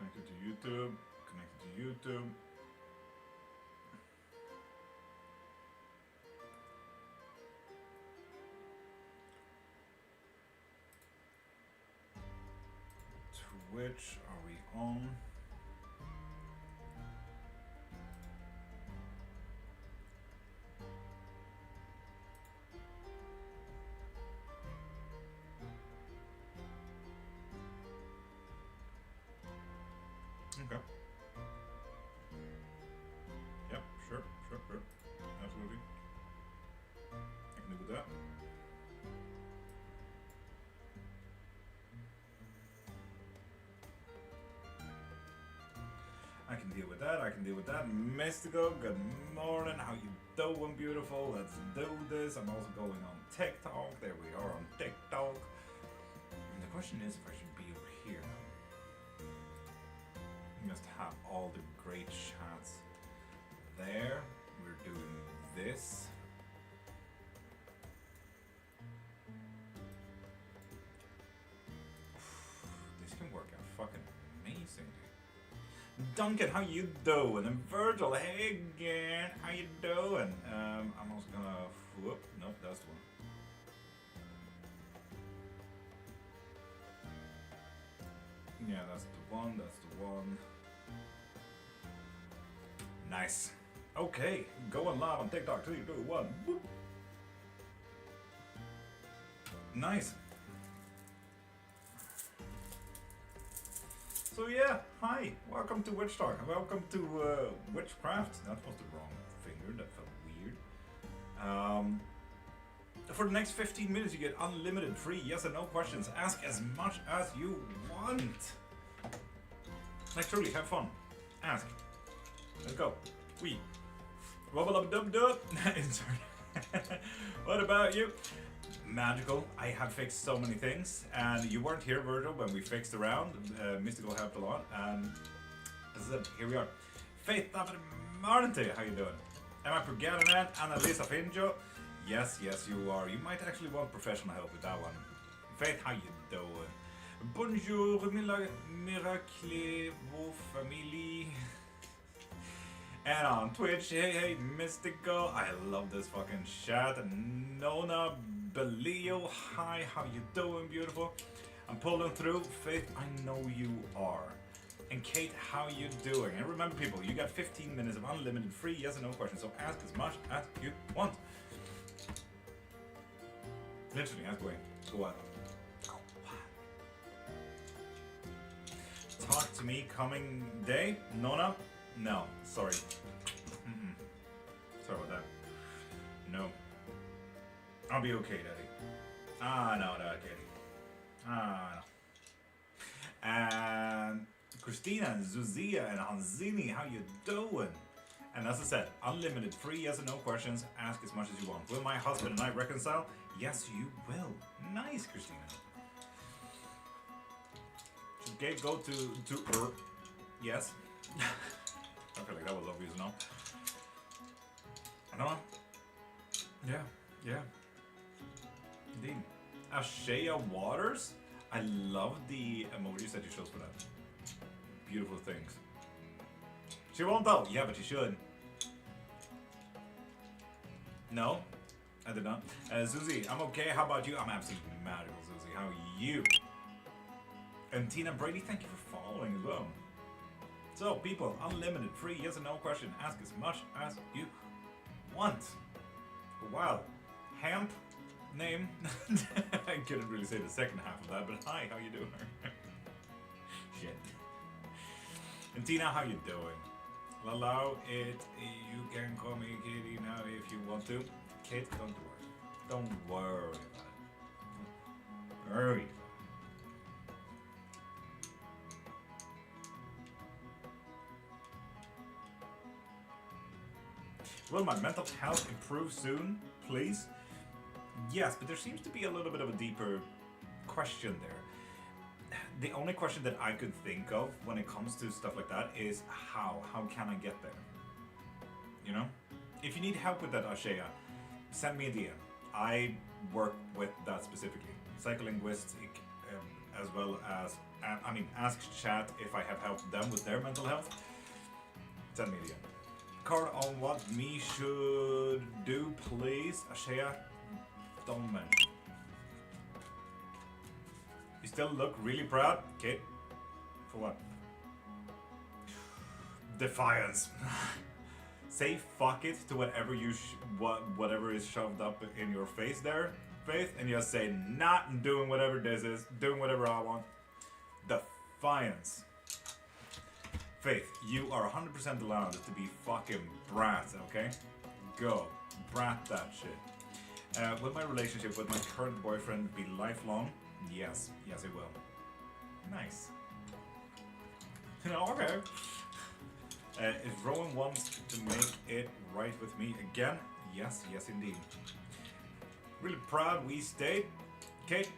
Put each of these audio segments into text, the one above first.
Connected to YouTube. Connected to YouTube. Twitch, are we on? Okay. Yep, sure. Absolutely. I can do with that. I can deal with that. Mystical, good morning. How you doing, beautiful? Let's do this. I'm also going on TikTok. There we are on TikTok. And the question is if I should be over here now. We must have all the great chats there. We're doing this. This can work out fucking amazingly. Duncan, how you doing? And Virgil, hey again, how you doing? I'm also gonna whoop. Nope, that's the one. Yeah, that's the one. Nice. Okay, going live on TikTok. 3, 2, 1. Whoop. Nice. So yeah, hi, welcome to Witch Talk. Welcome to Witchcraft. That was the wrong finger, that felt weird. For the next 15 minutes you get unlimited free yes and no questions. Ask as much as you want. Like truly, have fun. Ask. Let's go. We. Wubba-lubba-dub-dub. Insert. What about you? Magical. I have fixed so many things, and you weren't here, Virgil, when we fixed around. Mystical helped a lot, and as I said, here we are. Faith Marente, how you doing? Am I forgetting that? Annalisa Finjo? Yes, you are. You might actually want professional help with that one. Faith, how you doing? Bonjour, miracle, vos famille. And on Twitch, hey, Mystical. I love this fucking chat. Nona Belio, hi, how you doing, beautiful? I'm pulling through. Faith, I know you are. And Kate, how you doing? And remember, people, you got 15 minutes of unlimited free yes and no questions, so ask as much as you want. Literally, ask away. Go on. Talk to me coming day? Nona? No, sorry. Sorry about that. No. I'll be okay, Daddy. No, Daddy. No. And Christina and Zuzia and Hanzini, how you doing? And as I said, unlimited free yes and no questions. Ask as much as you want. Will my husband and I reconcile? Yes, you will. Nice, Christina. Should Gabe go to yes. I feel like that was obvious enough. I know. Yeah. Indeed. Ashea Waters? I love the emojis that you chose for that. Beautiful things. She won't though. Yeah, but she should. No, I did not. Susie, I'm okay. How about you? I'm absolutely magical, Susie. How are you? And Tina Brady, thank you for following as well. So, people, unlimited, free, yes or no question. Ask as much as you want. Wow. Hamp name. I couldn't really say the second half of that, but hi, how you doing? Shit. And Tina, how you doing? Allow it. You can call me Katie now if you want to. Kate, don't worry. Don't worry about it. Hurry. Will my mental health improve soon, please? Yes, but there seems to be a little bit of a deeper question there. The only question that I could think of when it comes to stuff like that is how? How can I get there? You know? If you need help with that, Ashea, send me a DM. I work with that specifically. Psycholinguistic, as well as I mean, ask chat if I have helped them with their mental health. 10 million. Card on what me should do, please. Ashea, don't mention. You still look really proud, okay? For what? Defiance. Say fuck it to whatever whatever is shoved up in your face there, Faith, and just say, not doing whatever this is, doing whatever I want. Defiance. Faith, you are 100% allowed to be fucking brat, okay? Go. Brat that shit. Will my relationship with my current boyfriend be lifelong? Yes. Yes, it will. Nice. Okay. If Rowan wants to make it right with me again, yes, yes indeed. Really proud we stayed. Kate.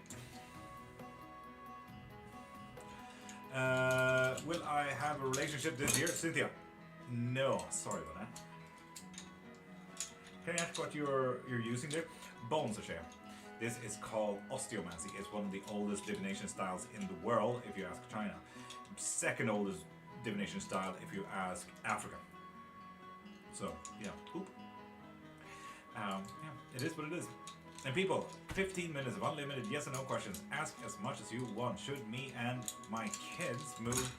Will I have a relationship this year? Cynthia. No, sorry about that. Can I ask what you're using there? Bones of share. This is called osteomancy. It's one of the oldest divination styles in the world, if you ask China. Second oldest divination style if you ask Africa. So, yeah. Oop. Yeah, it is what it is. And people, 15 minutes of unlimited yes and no questions. Ask as much as you want. Should me and my kids move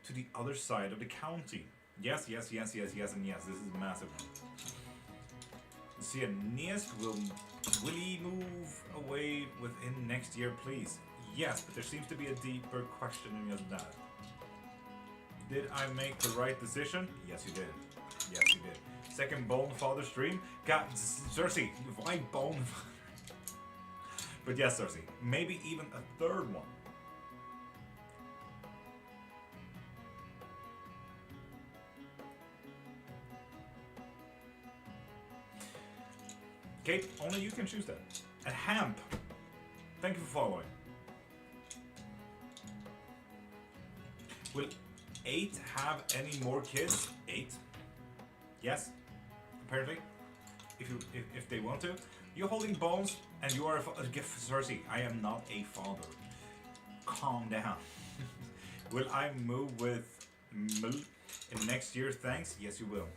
to the other side of the county? Yes, yes, yes, yes, yes, and yes. This is massive. See, Niest, will he move away within next year, please? Yes, but there seems to be a deeper question in just that. Did I make the right decision? Yes, you did. Yes, you did. Second Bone Father stream. God, Cersei, why Bone Father? But yes, Cersei, maybe even a third one. Kate, only you can choose that. And Hamp, thank you for following. Will 8 have any more kids? 8? Yes, apparently. If they want to. You're holding bones and you are a gift, Cersei. I am not a father. Calm down. Will I move with Mul in next year? Thanks. Yes, you will.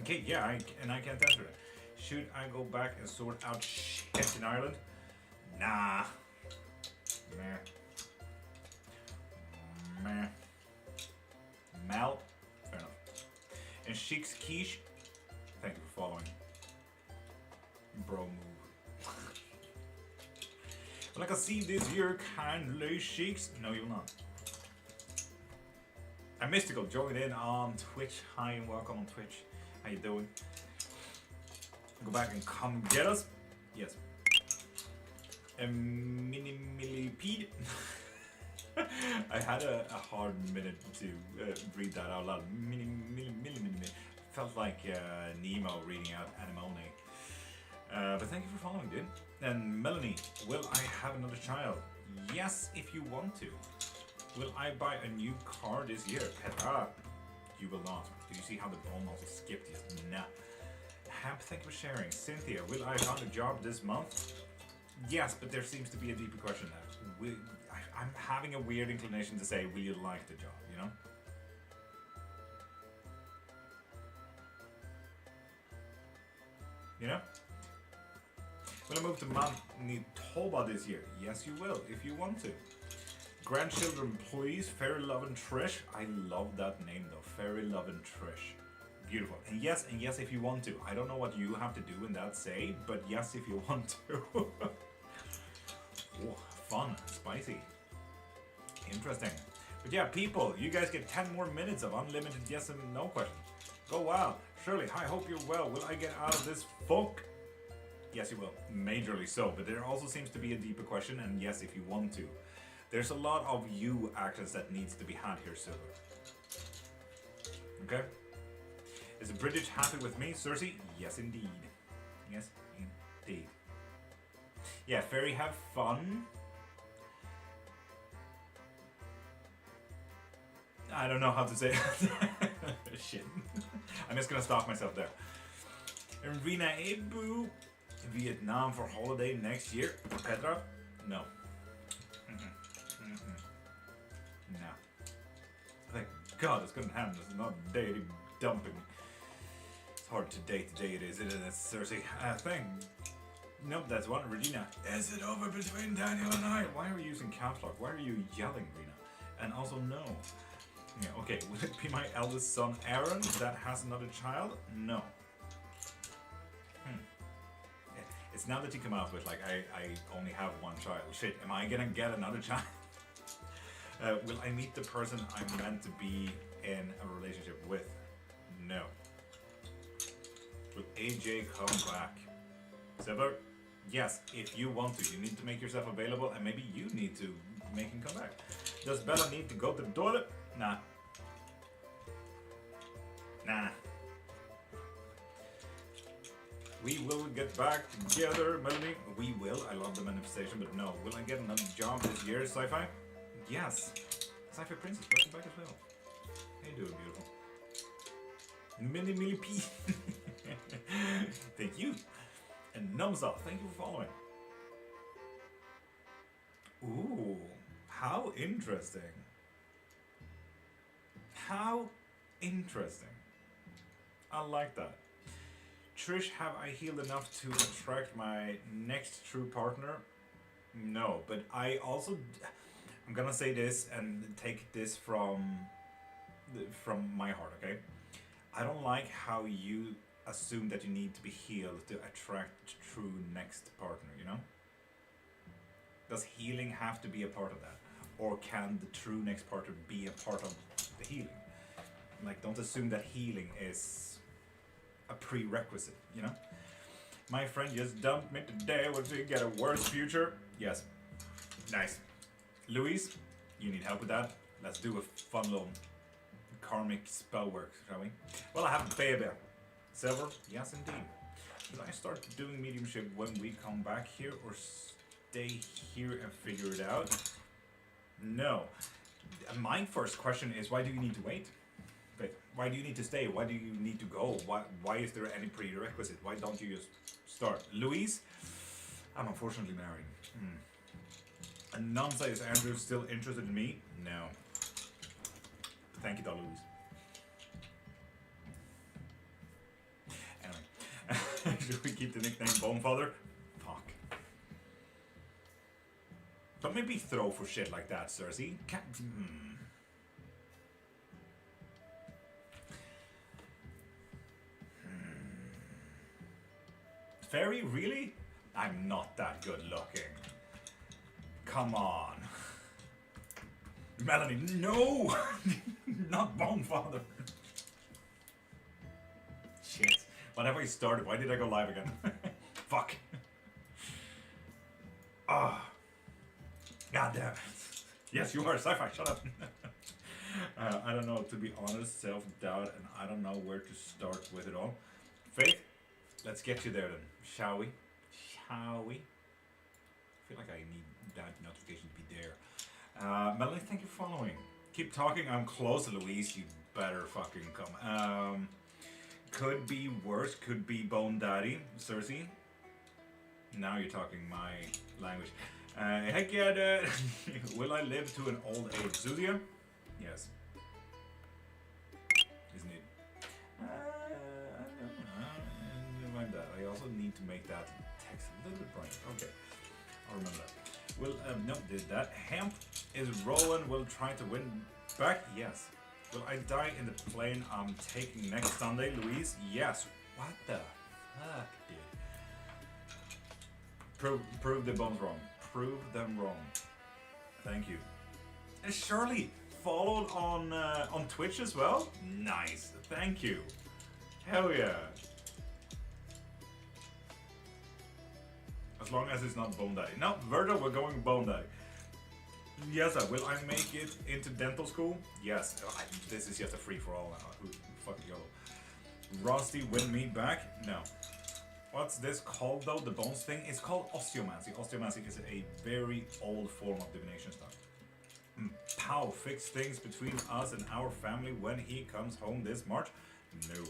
Okay, yeah, I can't answer it. Should I go back and sort out shit in Ireland? Nah. Meh. Meh. Mal. Fair enough. And Sheik's Quiche. Thank you for following. Bro move. Well, I can see this year kindly Sheiks. No, you'll not. And Mystical joined in on Twitch. Hi and welcome on Twitch. How you doing? Go back and come get us. Yes. Mini millipede. I had a hard minute to read that out loud. Mini. Felt like Nemo reading out Anemone. But thank you for following, dude. And Melanie, will I have another child? Yes, if you want to. Will I buy a new car this year? Petra, you will not. Did you see how the bone also skipped? Yes, nah. Hamp, thank you for sharing. Cynthia, will I find a job this month? Yes, but there seems to be a deeper question there. I'm having a weird inclination to say, will you like the job, you know? You know? Will I move to Manitoba this year? Yes, you will, if you want to. Grandchildren, please. Fairy Love and Trish. I love that name though. Fairy Love and Trish. Beautiful. And yes, if you want to. I don't know what you have to do in that say, but yes, if you want to. Oh, fun. Spicy. Interesting. But yeah, people, you guys get 10 more minutes of unlimited yes and no questions. Go wild. Shirley, I hope you're well. Will I get out of this funk? Yes, you will. Majorly so. But there also seems to be a deeper question, and yes, if you want to. There's a lot of you actions that needs to be had here, Silver. Okay? Is the British happy with me, Cersei? Yes, indeed. Yes, indeed. Yeah, Fairy, have fun. I don't know how to say it. Shit. I'm just gonna stop myself there. And Rina Ebu, Vietnam for holiday next year. Petra? No. God, it's gonna happen. It's not dating dumping. It's hard to date today, it is, isn't it, Cersei? Thing. Nope, that's one. Regina. Is it over between Daniel and I? Why are you using caps lock? Why are you yelling, Rena? And also, no. Yeah, okay, will it be my eldest son, Aaron, that has another child? No. It's now that you come out with, like, I only have one child. Shit, am I gonna get another child? Will I meet the person I'm meant to be in a relationship with? No. Will AJ come back? Silver? Yes, if you want to. You need to make yourself available, and maybe you need to make him come back. Does Bella need to go to the toilet? Nah. Nah. We will get back together, Melanie. We will. I love the manifestation, but no. Will I get another job this year, Sci-Fi? Yes. Sci-Fi Princess, welcome back as well. How you doing, beautiful? Mini Millie P. Thank you. And Numza, thank you for following. Ooh, how interesting. How interesting. I like that. Trish, have I healed enough to attract my next true partner? No, but I also, I'm gonna say this and take this from my heart, okay? I don't like how you assume that you need to be healed to attract the true next partner, you know? Does healing have to be a part of that? Or can the true next partner be a part of the healing? Like, don't assume that healing is a prerequisite, you know? My friend just dumped me today. Would you get a worse future? Yes. Nice. Louise, you need help with that? Let's do a fun little karmic spell work, shall we? Well, I have a baby. Silver? Yes, indeed. Should I start doing mediumship when we come back here, or stay here and figure it out? No. My first question is, why do you need to wait? But why do you need to stay? Why do you need to go? Why is there any prerequisite? Why don't you just start? Louise? I'm unfortunately married. And Nanza, is Andrew still interested in me? No. Thank you, Louise. Anyway, should we keep the nickname Bonefather? Fuck. Don't make me throw for shit like that, Cersei. Fairy, really? I'm not that good looking. Come on. Melanie, no! Not Bonefather. Shit. What have I started? Why did I go live again? Fuck. Ah. God damn it. Yes, you are. Sci-Fi, shut up. I don't know, to be honest, self-doubt, and I don't know where to start with it all. Faith, let's get you there then, shall we? Shall we? I feel like I need that notification to be there. Melanie, thank you for following. Keep talking, I'm close, Louise, you better fucking come. Could be worse, could be Bone Daddy, Cersei. Now you're talking my language. Heck yeah, Dad. Will I live to an old age? Zulia? Yes. Isn't it? I don't know. Like that. I also need to make that text a little bit brighter. Okay. I'll remember that. Will, no, did that. Hemp is rolling. Will try to win back? Yes. Will I die in the plane I'm taking next Sunday, Louise? Yes. What the fuck, dude? Prove the bones wrong. Prove them wrong. Thank you. And Shirley followed on Twitch as well? Nice. Thank you. Hell yeah. As long as it's not Bone Daddy. No, Virgil, we're going Bone Daddy. Yes, will I make it into dental school? Yes. This is just a free-for-all now. Who fucking go? Rusty, win me back? No. What's this called though? The bones thing? It's called osteomancy. Osteomancy is a very old form of divination stuff. Pow, fix things between us and our family when he comes home this March? No.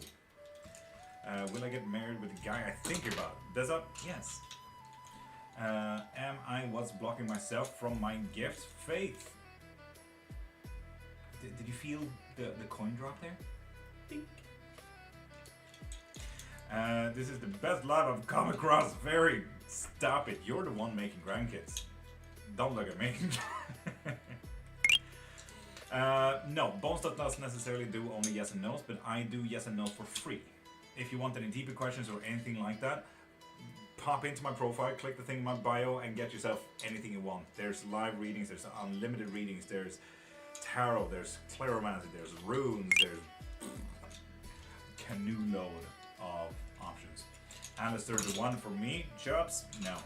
Will I get married with the guy I think about? Does that? Yes. Am I what's blocking myself from my gift? Faith. Did you feel the coin drop there? Dink. This is the best life I've come across. Very. Stop it. You're the one making grandkids. Don't look at me. No, Bones doesn't necessarily do only yes and no's, but I do yes and no's for free. If you want any deeper questions or anything like that, pop into my profile, click the thing in my bio, and get yourself anything you want. There's live readings, there's unlimited readings, there's tarot, there's clairomancy, there's runes, there's a canoe load of options. Alistair, the one for me, jobs? No.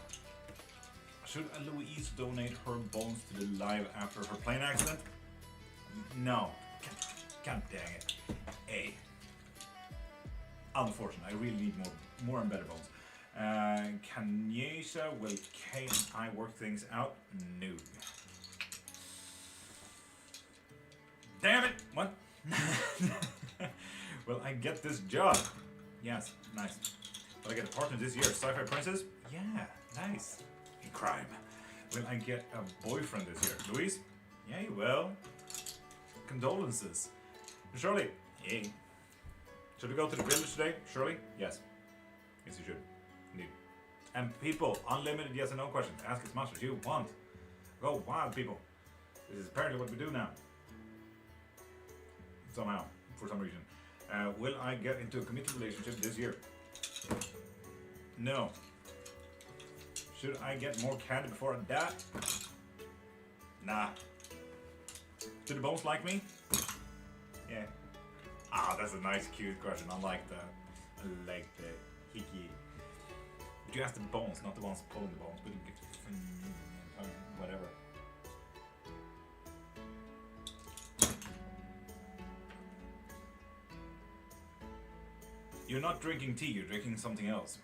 Should Louise donate her bones to the live after her plane accident? No. God dang it. A. Unfortunate. I really need more and better bones. Kanyesha, will Kay and I work things out? No. Damn it! What? Will I get this job? Yes, nice. Will I get a partner this year? Sci-Fi Princess? Yeah, nice. In crime. Will I get a boyfriend this year? Louise? Yeah, you will. Condolences. Shirley? Hey. Should we go to the village today? Shirley? Yes. Yes, you should. Indeed. And people, unlimited yes and no questions. Ask as much as you want. Go wild, people. This is apparently what we do now. Somehow, for some reason. Will I get into a committed relationship this year? No. Should I get more candy before I die? Nah. Do the bones like me? Yeah. Ah, that's a nice, cute question. I like that. I like the hickey. But you ask the bones, not the ones pulling the bones. But you get whatever. You're not drinking tea. You're drinking something else.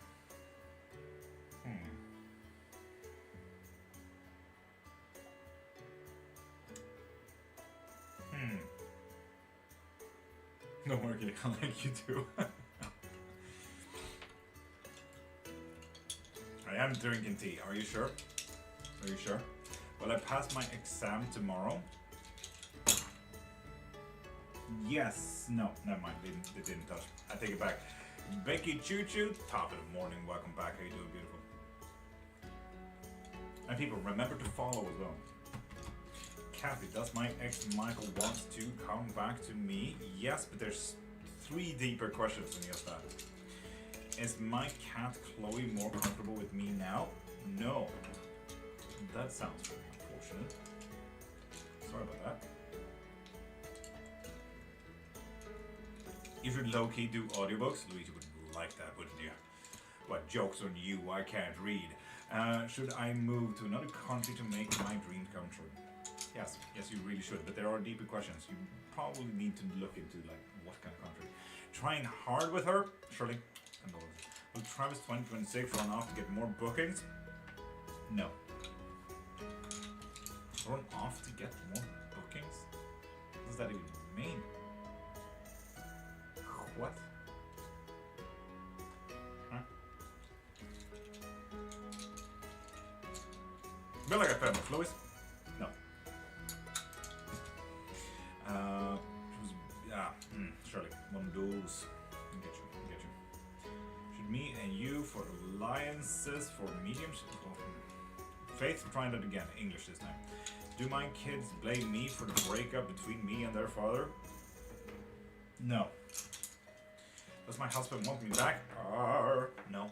Don't worry, I like you too. I am drinking tea. Are you sure? Are you sure? Will I pass my exam tomorrow? Yes. No, never mind. They didn't touch. I take it back. Becky Choo Choo, top of the morning. Welcome back. How you doing, beautiful? And people, remember to follow as well. Kathy, does my ex Michael want to come back to me? Yes, but there's 3 deeper questions than just that. Is my cat Chloe more comfortable with me now? No. That sounds very unfortunate. Sorry about that. You should low-key do audiobooks. Luigi would like that, wouldn't you? What, jokes on you, I can't read. Should I move to another country to make my dream come true? Yes, you really should, but there are deeper questions. You probably need to look into, like, what kind of country. Trying hard with her? Surely. Will Travis 2026 run off to get more bookings? No. Run off to get more bookings? What does that even mean? What? Huh? Will I get famous, Louis? No. Surely. One of those. Get you. Should me and you for alliances for mediums? Faith, trying that again. English this time. Do my kids blame me for the breakup between me and their father? No. Does my husband want me back? No.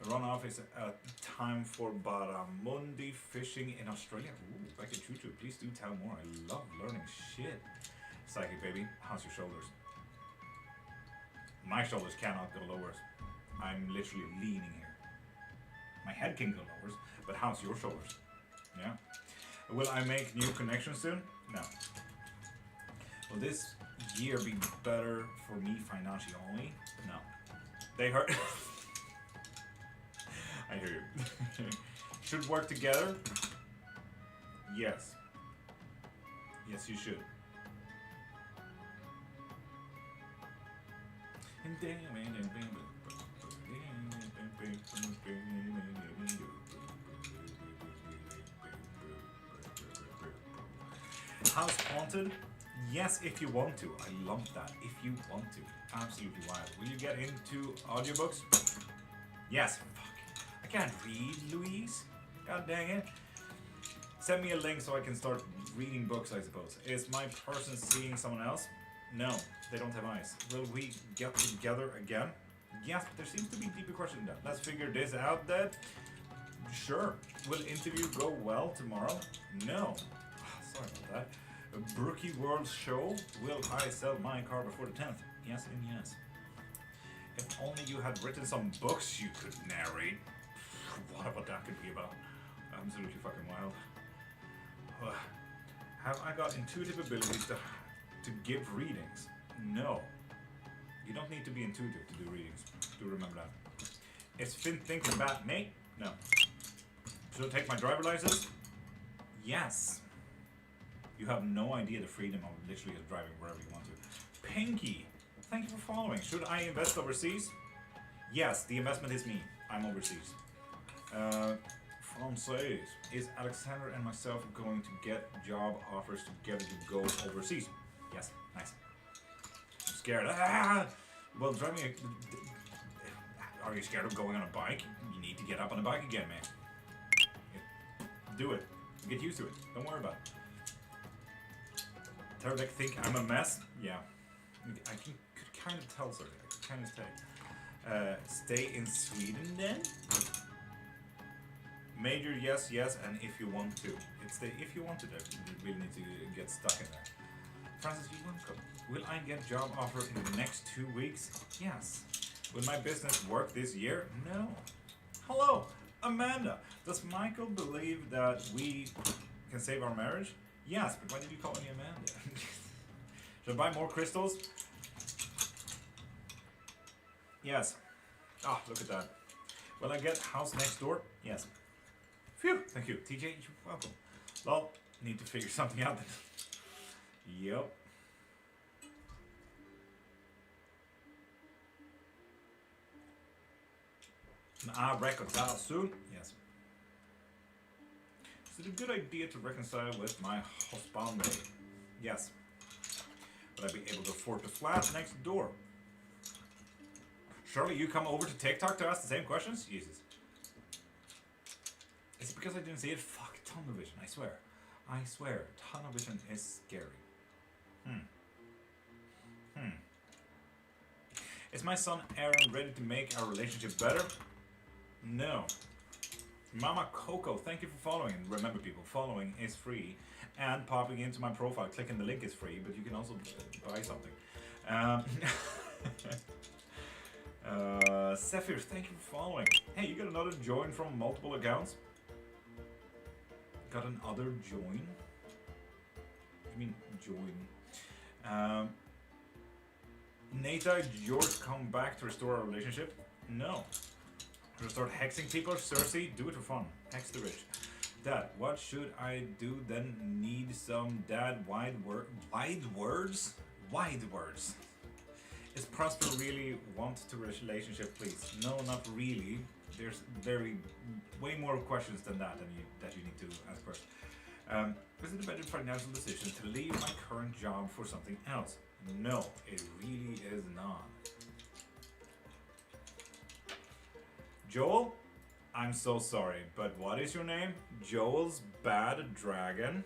The runoff is a time for barramundi fishing in Australia. Ooh, Becky Choo Choo, please do tell more. I love learning shit. Psychic baby, how's your shoulders? My shoulders cannot go lower. I'm literally leaning here. My head can go lower, but how's your shoulders? Yeah. Will I make new connections soon? No. Will this year be better for me financially only? No. They hurt. I hear you. Should work together? Yes. Yes, you should. House haunted? Yes, if you want to. I love that. If you want to. Absolutely wild. Will you get into audiobooks? Yes. Fuck. I can't read, Louise. God dang it. Send me a link so I can start reading books, I suppose. Is my person seeing someone else? No, they don't have eyes. Will we get together again? Yes, but there seems to be a deeper question than that. Let's figure this out, then. Sure. Will interview go well tomorrow? No. Sorry about that. A Brookie World show? Will I sell my car before the 10th? Yes and yes. If only you had written some books you could narrate. What that could be about. Absolutely fucking wild. Have I got intuitive abilities to give readings? No. You don't need to be intuitive to do readings. Do remember that. Is Finn thinking about me? No. Should I take my driver license? Yes. You have no idea the freedom of literally just driving wherever you want to. Pinky, thank you for following. Should I invest overseas? Yes, the investment is me. I'm overseas. Francaise. Is Alexander and myself going to get job offers together to go overseas? Yes, nice. I'm scared. Well, driving are you scared of going on a bike? You need to get up on a bike again, man. Do it. Get used to it. Don't worry about it. Teradek think I'm a mess? Yeah. I could kind of tell, sorry. I could kind of tell. Stay in Sweden then? Major yes, yes, and if you want to. It's the if you want to there. You really need to get stuck in there. Francis, you want to go? Will I get job offer in the next 2 weeks? Yes. Will my business work this year? No. Hello, Amanda. Does Michael believe that we can save our marriage? Yes, but why did you call me Amanda? Should I buy more crystals? Yes. Ah, look at that. Will I get house next door? Yes. Phew, thank you. TJ, you're welcome. Well, need to figure something out then. Yep. I reconcile soon? Yes. Is it a good idea to reconcile with my husband? Yes. Will I be able to afford the flat next door? Surely you come over to TikTok to ask the same questions? Jesus. Is it because I didn't see it? Fuck, tunnel vision, I swear. I swear, tunnel vision is scary. Is my son Aaron ready to make our relationship better? No. Mama Coco, thank you for following. Remember people, following is free. And popping into my profile, clicking the link is free, but you can also buy something. Sephir, thank you for following. Hey, you got another join from multiple accounts? Got another join? I mean, join. Nata, George, come back to restore our relationship? No. To start hexing people? Cersei, do it for fun. Hex the rich. Dad, what should I do then? Need some dad wide words? Wide words. Is Prosper really want to relationship, please? No, not really. There's way more questions than that you need to ask first. Is it a better financial decision to leave my current job for something else? No, it really is not. Joel, I'm so sorry, but what is your name? Joel's Bad Dragon.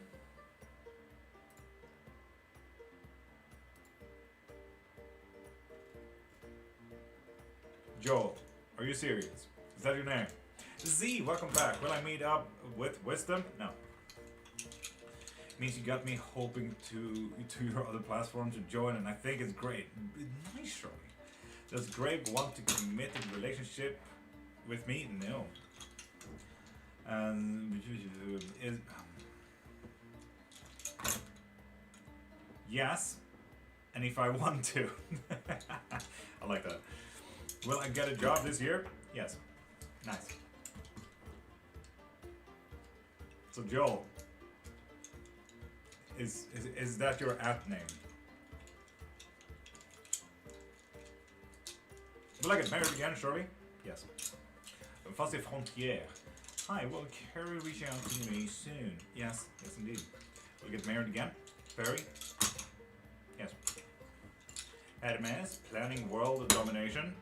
Joel, are you serious? Is that your name? Z, welcome back. Will I meet up with Wisdom? No. Means you got me hoping to your other platform to join, and I think it's great. Nice, surely. Does Greg want to commit a relationship with me? No. Yes, and if I want to. I like that. Will I get a job this year? Yes. Nice. So Joel, is that your app name? Will I get married again, surely? Yes. Fuzzy Frontier. Hi, will Carrie reach out to me soon? Yes, yes indeed. will get married again. Fairy. Yes. Hermes, planning world domination.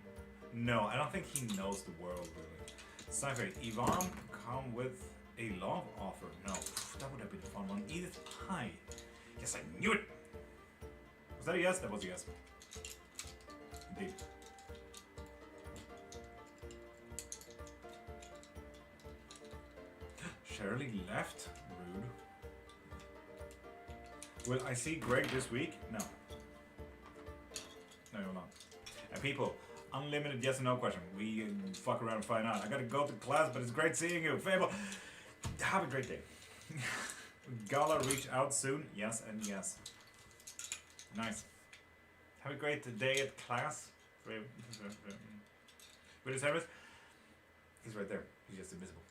No, I don't think he knows the world really. Sci-fi. Ivan, come with a love offer. No, that would have been a fun one. Edith, hi. Yes, I knew it. Was that a yes? That was a yes. Indeed. Shirley left. Rude. Will I see Greg this week? No. No, you'll not. And people, unlimited yes and no question. We fuck around and find out. I gotta go to class, but it's great seeing you. Fable, have a great day. Gala reach out soon. Yes and yes. Nice. Have a great day at class. With his service. He's right there. He's just invisible.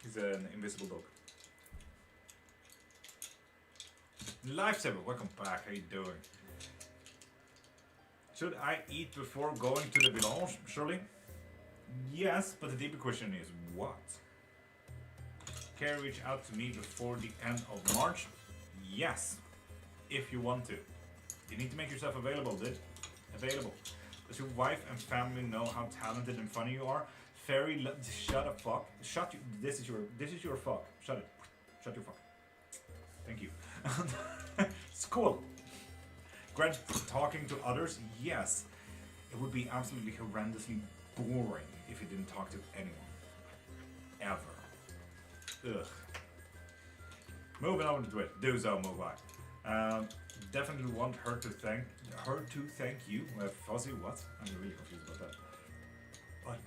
He's an invisible dog. Lifesaver, welcome back. How you doing? Should I eat before going to the village? Surely. Yes, but the deeper question is what? Can you reach out to me before the end of March? Yes, if you want to. You need to make yourself available, dude. Available. Does your wife and family know how talented and funny you are? Fairy, shut up, fuck. Shut you. This is your fuck. Shut it. Shut your fuck. Thank you. It's cool. Grant, talking to others? Yes. It would be absolutely horrendously boring if you didn't talk to anyone. Ever. Ugh. Moving on to it. Do so, move on. Definitely want her to thank you. Fuzzy, what? I'm really confused about that. What?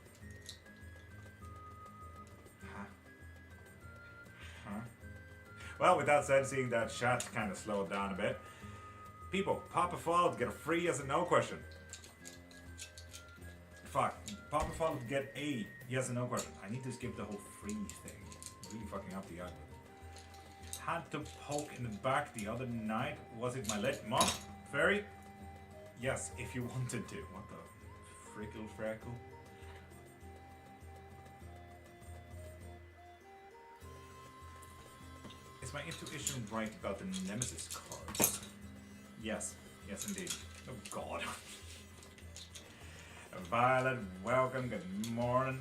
Huh? Well, with that said, seeing that chat kind of slowed down a bit. People, pop a follow to get a free yes and no question. Fuck. Pop a follow to get a yes and no question. I need to skip the whole free thing. It's really fucking up the algorithm. Had to poke in the back the other night. Was it my late mom? Fairy? Yes, if you wanted to. What the frickle frackle? Is my intuition right about the Nemesis cards? Yes. Yes, indeed. Oh, God. Violet, welcome. Good morning.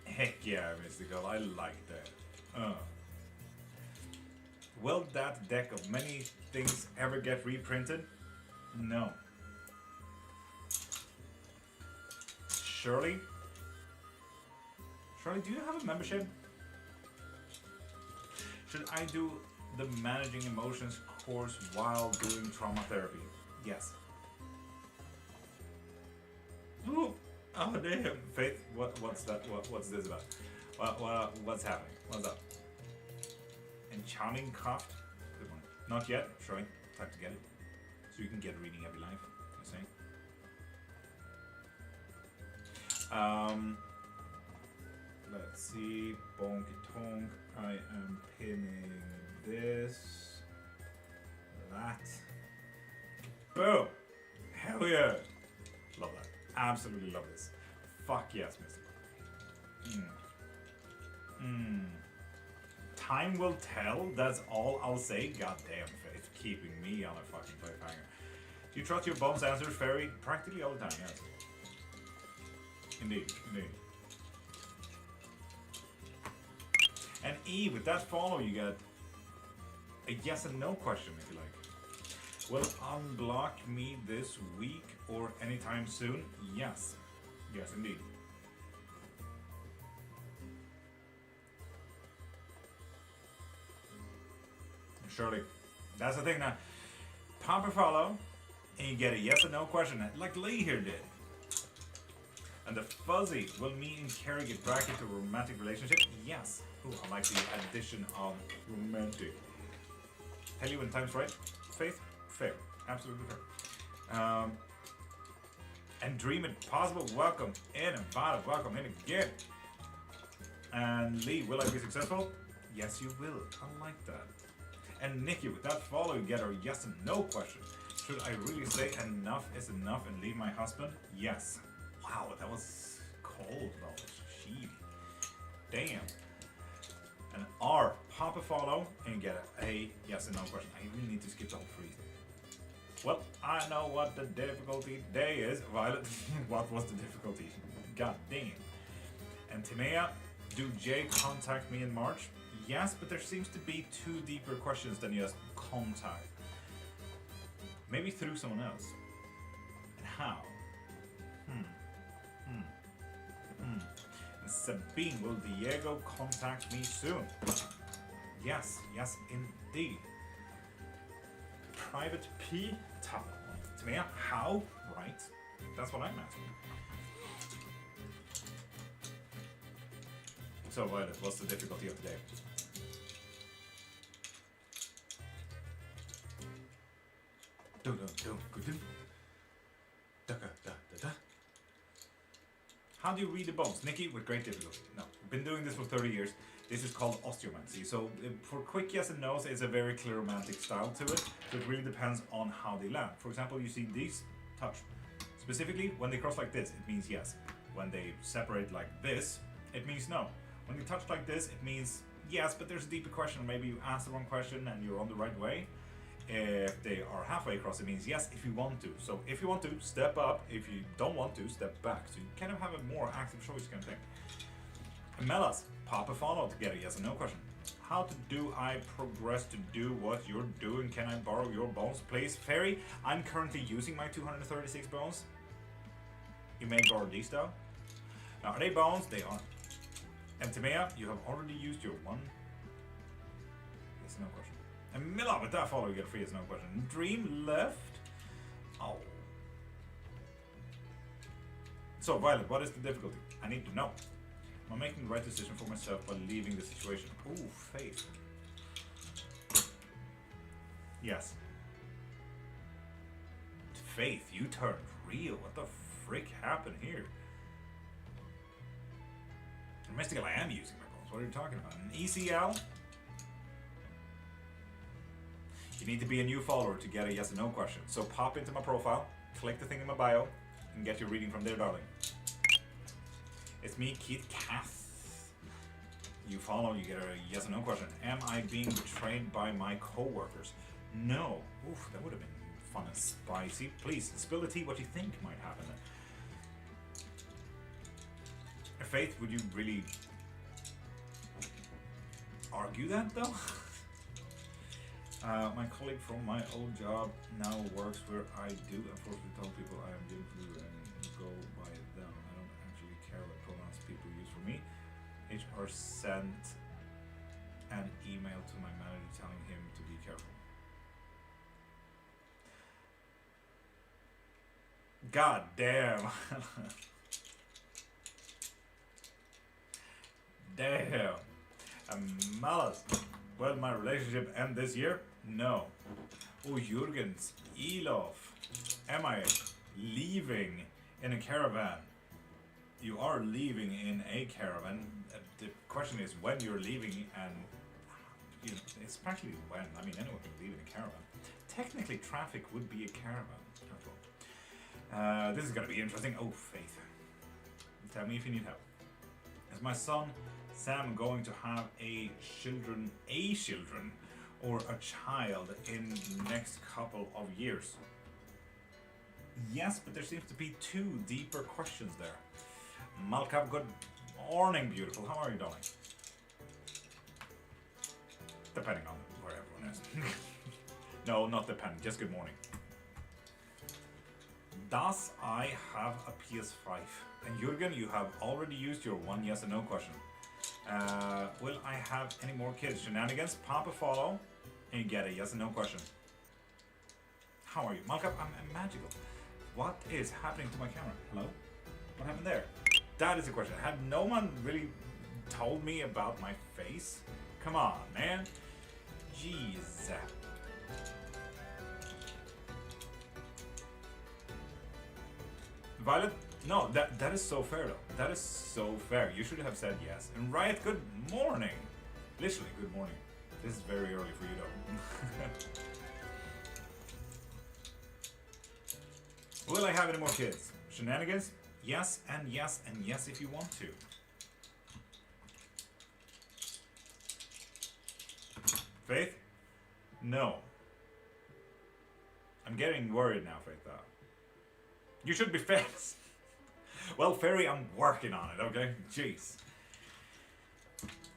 Heck yeah, Mystical. I like that. Will that deck of many things ever get reprinted? No. Shirley? Shirley, do you have a membership? Should I do the Managing Emotions course while doing trauma therapy? Yes. Ooh. Oh damn, Faith, what's that? What's this about? What's happening? What's up? Enchanting Craft? Good one. Not yet. Trying. Time to get it. So you can get reading every life. I say. Let's see. Bonky tonk. I am pinning this. That. Boom! Hell yeah! Love that. Absolutely love this. Fuck yes, Mr. Time will tell, that's all I'll say. Goddamn, Faith, keeping me on a fucking cliffhanger. Do you trust your bomb's answers, Fairy? Practically all the time, yes. Indeed, indeed. And E, with that follow, you get a yes and no question, if you like. Will unblock me this week or anytime soon? Yes. Yes, indeed. Surely. That's the thing now. Pop or follow, and you get a yes or no question, like Lee here did. And the fuzzy, will me and Carrie get back into a romantic relationship? Yes. Ooh, I like the addition of romantic. Tell you when time's right. Faith? Fair. Absolutely fair. And Dream It Possible, welcome in. And Vada, welcome in again. And Lee, will I be successful? Yes, you will. I like that. And Nikki, with that follow, you get our yes and no question. Should I really say enough is enough and leave my husband? Yes. Wow, that was cold, though. Sheep. damn. An R, pop a follow, and get a yes and no question. I really need to skip the whole freeze. Well, I know what the difficulty today is. Violet, what was the difficulty? God damn. And Timea, do Jay contact me in March? Yes, but there seems to be two deeper questions than just contact. Maybe through someone else. And how? And Sabine, will Diego contact me soon? Yes, yes, indeed. Private P top. Timea, how? Right. That's what I'm asking. So Violet, what's the difficulty of today? How do you read the bones? Nikki, with great difficulty. No, I've been doing this for 30 years. This is called osteomancy. So for quick yes and no's, it's a very cleromantic style to it. So it really depends on how they land. For example, you see these touch. Specifically, when they cross like this, it means yes. When they separate like this, it means no. When they touch like this, it means yes, but there's a deeper question. Maybe you asked the wrong question and you're on the right way. If they are halfway across, it means yes if you want to. So if you want to, step up. If you don't want to, step back. So you kind of have a more active choice kind of thing. Melas, pop a follow to get a yes or no question. How do I progress to do what you're doing? Can I borrow your bones, please? Fairy, I'm currently using my 236 bones. You may borrow these though. Now, are they bones? They are. And Timea, you have already used your one. Yes, no question. And Mila, with that follow, you get a free yes, no question. Dream left. Oh. So, Violet, what is the difficulty? I need to know. Am I making the right decision for myself by leaving the situation? Ooh, faith. Yes. Faith, you turned real. What the frick happened here? Mystical, I am using my bones. What are you talking about? An ECL? You need to be a new follower to get a yes or no question. So pop into my profile, click the thing in my bio, and get your reading from there, darling. It's me, Keith Cass. You follow, you get a yes or no question. Am I being betrayed by my co-workers? No. Oof, that would have been fun and spicy. Please, spill the tea what you think might happen. Faith, would you really argue that though? My colleague from my old job now works where I do. Unfortunately, told people I am beautiful and go by them. I don't actually care what pronouns people use for me. HR sent an email to my manager telling him to be careful. God damn. Damn. Malice. Will my relationship end this year? No. Oh, Jürgens. Elof. Am I leaving in a caravan? You are leaving in a caravan. The question is when you're leaving, and you know, it's practically when. I mean, anyone can leave in a caravan. Technically, traffic would be a caravan. This is going to be interesting. Oh, Faith. Tell me if you need help. Is my son Sam going to have a children or a child in the next couple of years? Yes, but there seems to be two deeper questions there. Malcolm, good morning, beautiful. How are you doing? Depending on where everyone is. No, not depending, just good morning. Does I have a PS5? And Jürgen, you have already used your one yes or no question. Will I have any more kids? Shenanigans, pop a follow, and you get a yes or no question. How are you? Malcolm, I'm magical. What is happening to my camera? Hello? What happened there? That is a question. Had no one really told me about my face? Come on, man. Jeez. Violet? No, that is so fair though. That is so fair. You should have said yes. And Riot, good morning. Literally, good morning. This is very early for you though. Will I have any more kids? Shenanigans? Yes and yes and yes if you want to. Faith? No. I'm getting worried now, Faith. You should be famous. Well, Fairy, I'm working on it, okay? Jeez.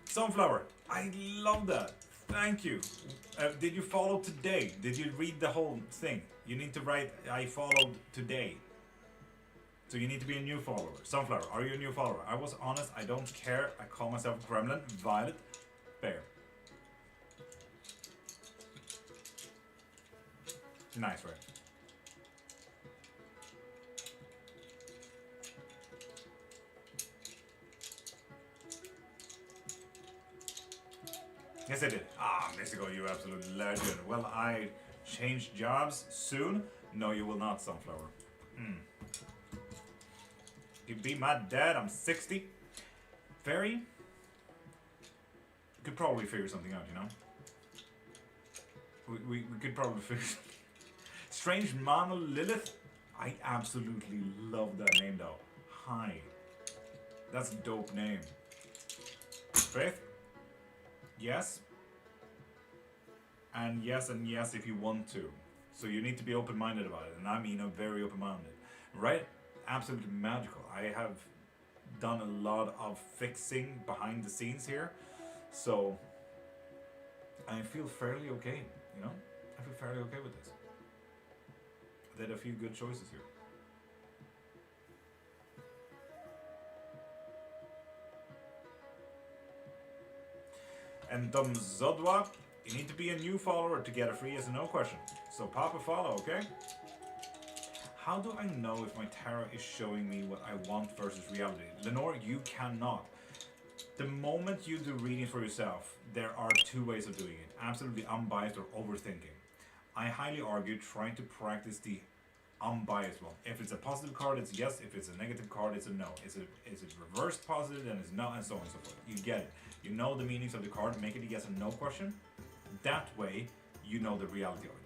Sunflower, I love that. Thank you. Did you follow today? Did you read the whole thing? You need to write, I followed today. So you need to be a new follower. Sunflower, are you a new follower? I was honest, I don't care. I call myself Gremlin. Violet. Fair. Nice, right? Yes, I did. Ah, Mystical, you absolute legend. Will I change jobs soon? No, you will not, Sunflower. You be my dad, I'm 60. Fairy? You could probably figure something out, you know? We could probably figure something. Strange Mama Lilith? I absolutely love that name though. Hi. That's a dope name. Faith? Yes. And yes if you want to. So you need to be open-minded about it. And I mean, I'm very open-minded. Right? Absolutely magical. I have done a lot of fixing behind the scenes here. So I feel fairly okay, you know? I feel fairly okay with this. I did a few good choices here. And Zodwa, you need to be a new follower to get a free yes or no question. So pop a follow, okay? How do I know if my tarot is showing me what I want versus reality? Lenore, you cannot. The moment you do reading for yourself, there are two ways of doing it. Absolutely unbiased or overthinking. I highly argue trying to practice the unbiased one. If it's a positive card, it's yes. If it's a negative card, it's a no. Is it reversed positive, then it's no, and so on and so forth. You get it. You know the meanings of the card, make it a yes and no question. That way, you know the reality of it.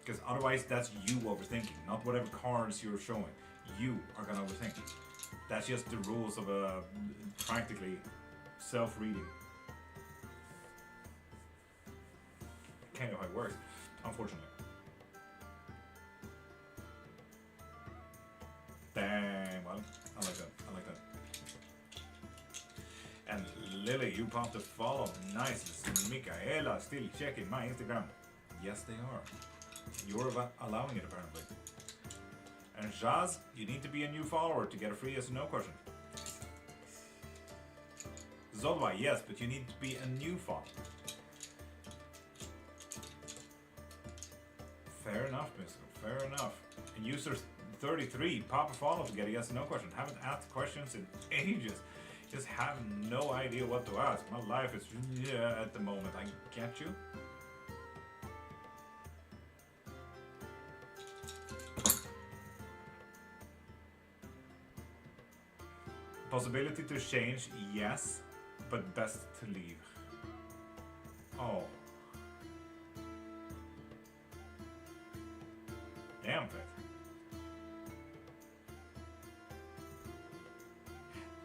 Because otherwise, that's you overthinking, not whatever cards you're showing. You are gonna overthink. That's just the rules of a practically self-reading. Kind of how it works, unfortunately. Damn, well, I like that. I like that. And Lily, you popped a follow. Nice. Michaela still checking my Instagram. Yes, they are. You're allowing it, apparently. And Jazz, you need to be a new follower to get a free yes or no question. Zolva, yes, but you need to be a new follower. Fair enough, Mystical. Fair enough. And user 33, pop a follow to get a yes or no question. Haven't asked questions in ages. Just have no idea what to ask. My life is at the moment. I get you. Possibility to change, yes, but best to leave. Oh. Damn it.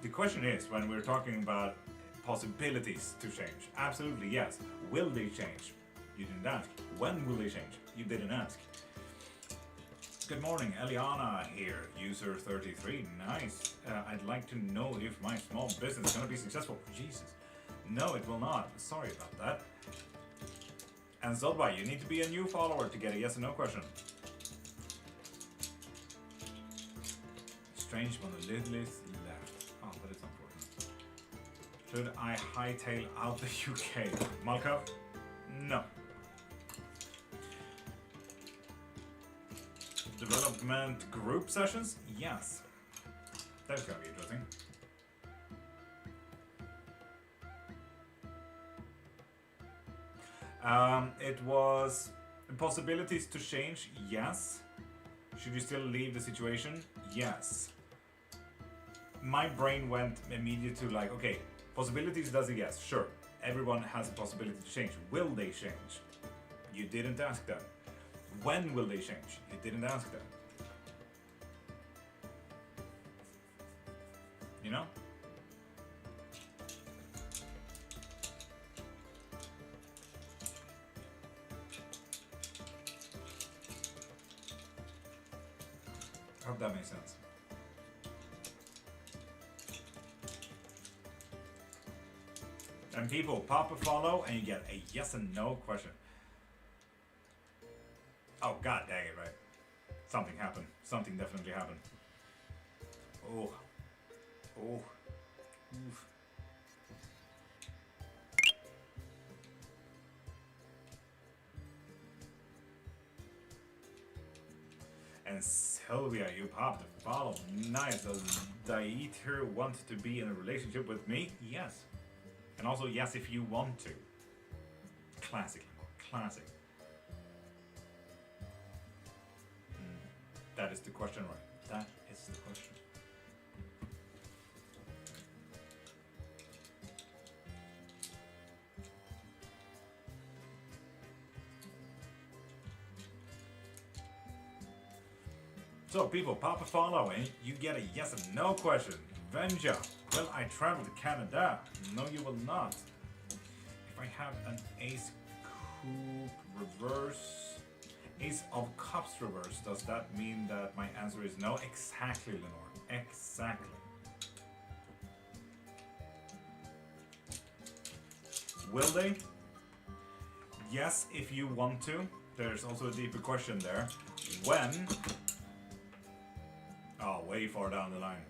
The question is, when we're talking about possibilities to change, absolutely yes. Will they change? You didn't ask. When will they change? You didn't ask. Good morning, Eliana here, user 33. Nice. I'd like to know if my small business is going to be successful. Jesus. No, it will not. Sorry about that. And Zodba, you need to be a new follower to get a yes or no question. Strange one, the lid list left. Oh, that is unfortunate. Should I hightail out the UK? Malkov? No. Development group sessions? Yes. That's gonna be interesting. It was possibilities to change? Yes. Should you still leave the situation? Yes. My brain went immediately to like, okay, possibilities does a yes, sure. Everyone has a possibility to change. Will they change? You didn't ask that. When will they change? You didn't ask that. You know? that makes sense. And people pop a follow and you get a yes and no question. Oh, god dang it, right? Something happened. Something definitely happened. Oh. Oh. Oof. And Sylvia, you popped a follow. Nice. Does Dieter want to be in a relationship with me? Yes. And also, yes, if you want to. Classic. Classic. That is the question, right? That is the question. So people, pop a follow and you get a yes and no question. Venja, will I travel to Canada? No, you will not. If I have an ace coupe reverse, ace of cups reverse, does that mean that my answer is no? Exactly, Lenore. Exactly. Will they? Yes, if you want to. There's also a deeper question there. When? Oh, way far down the line.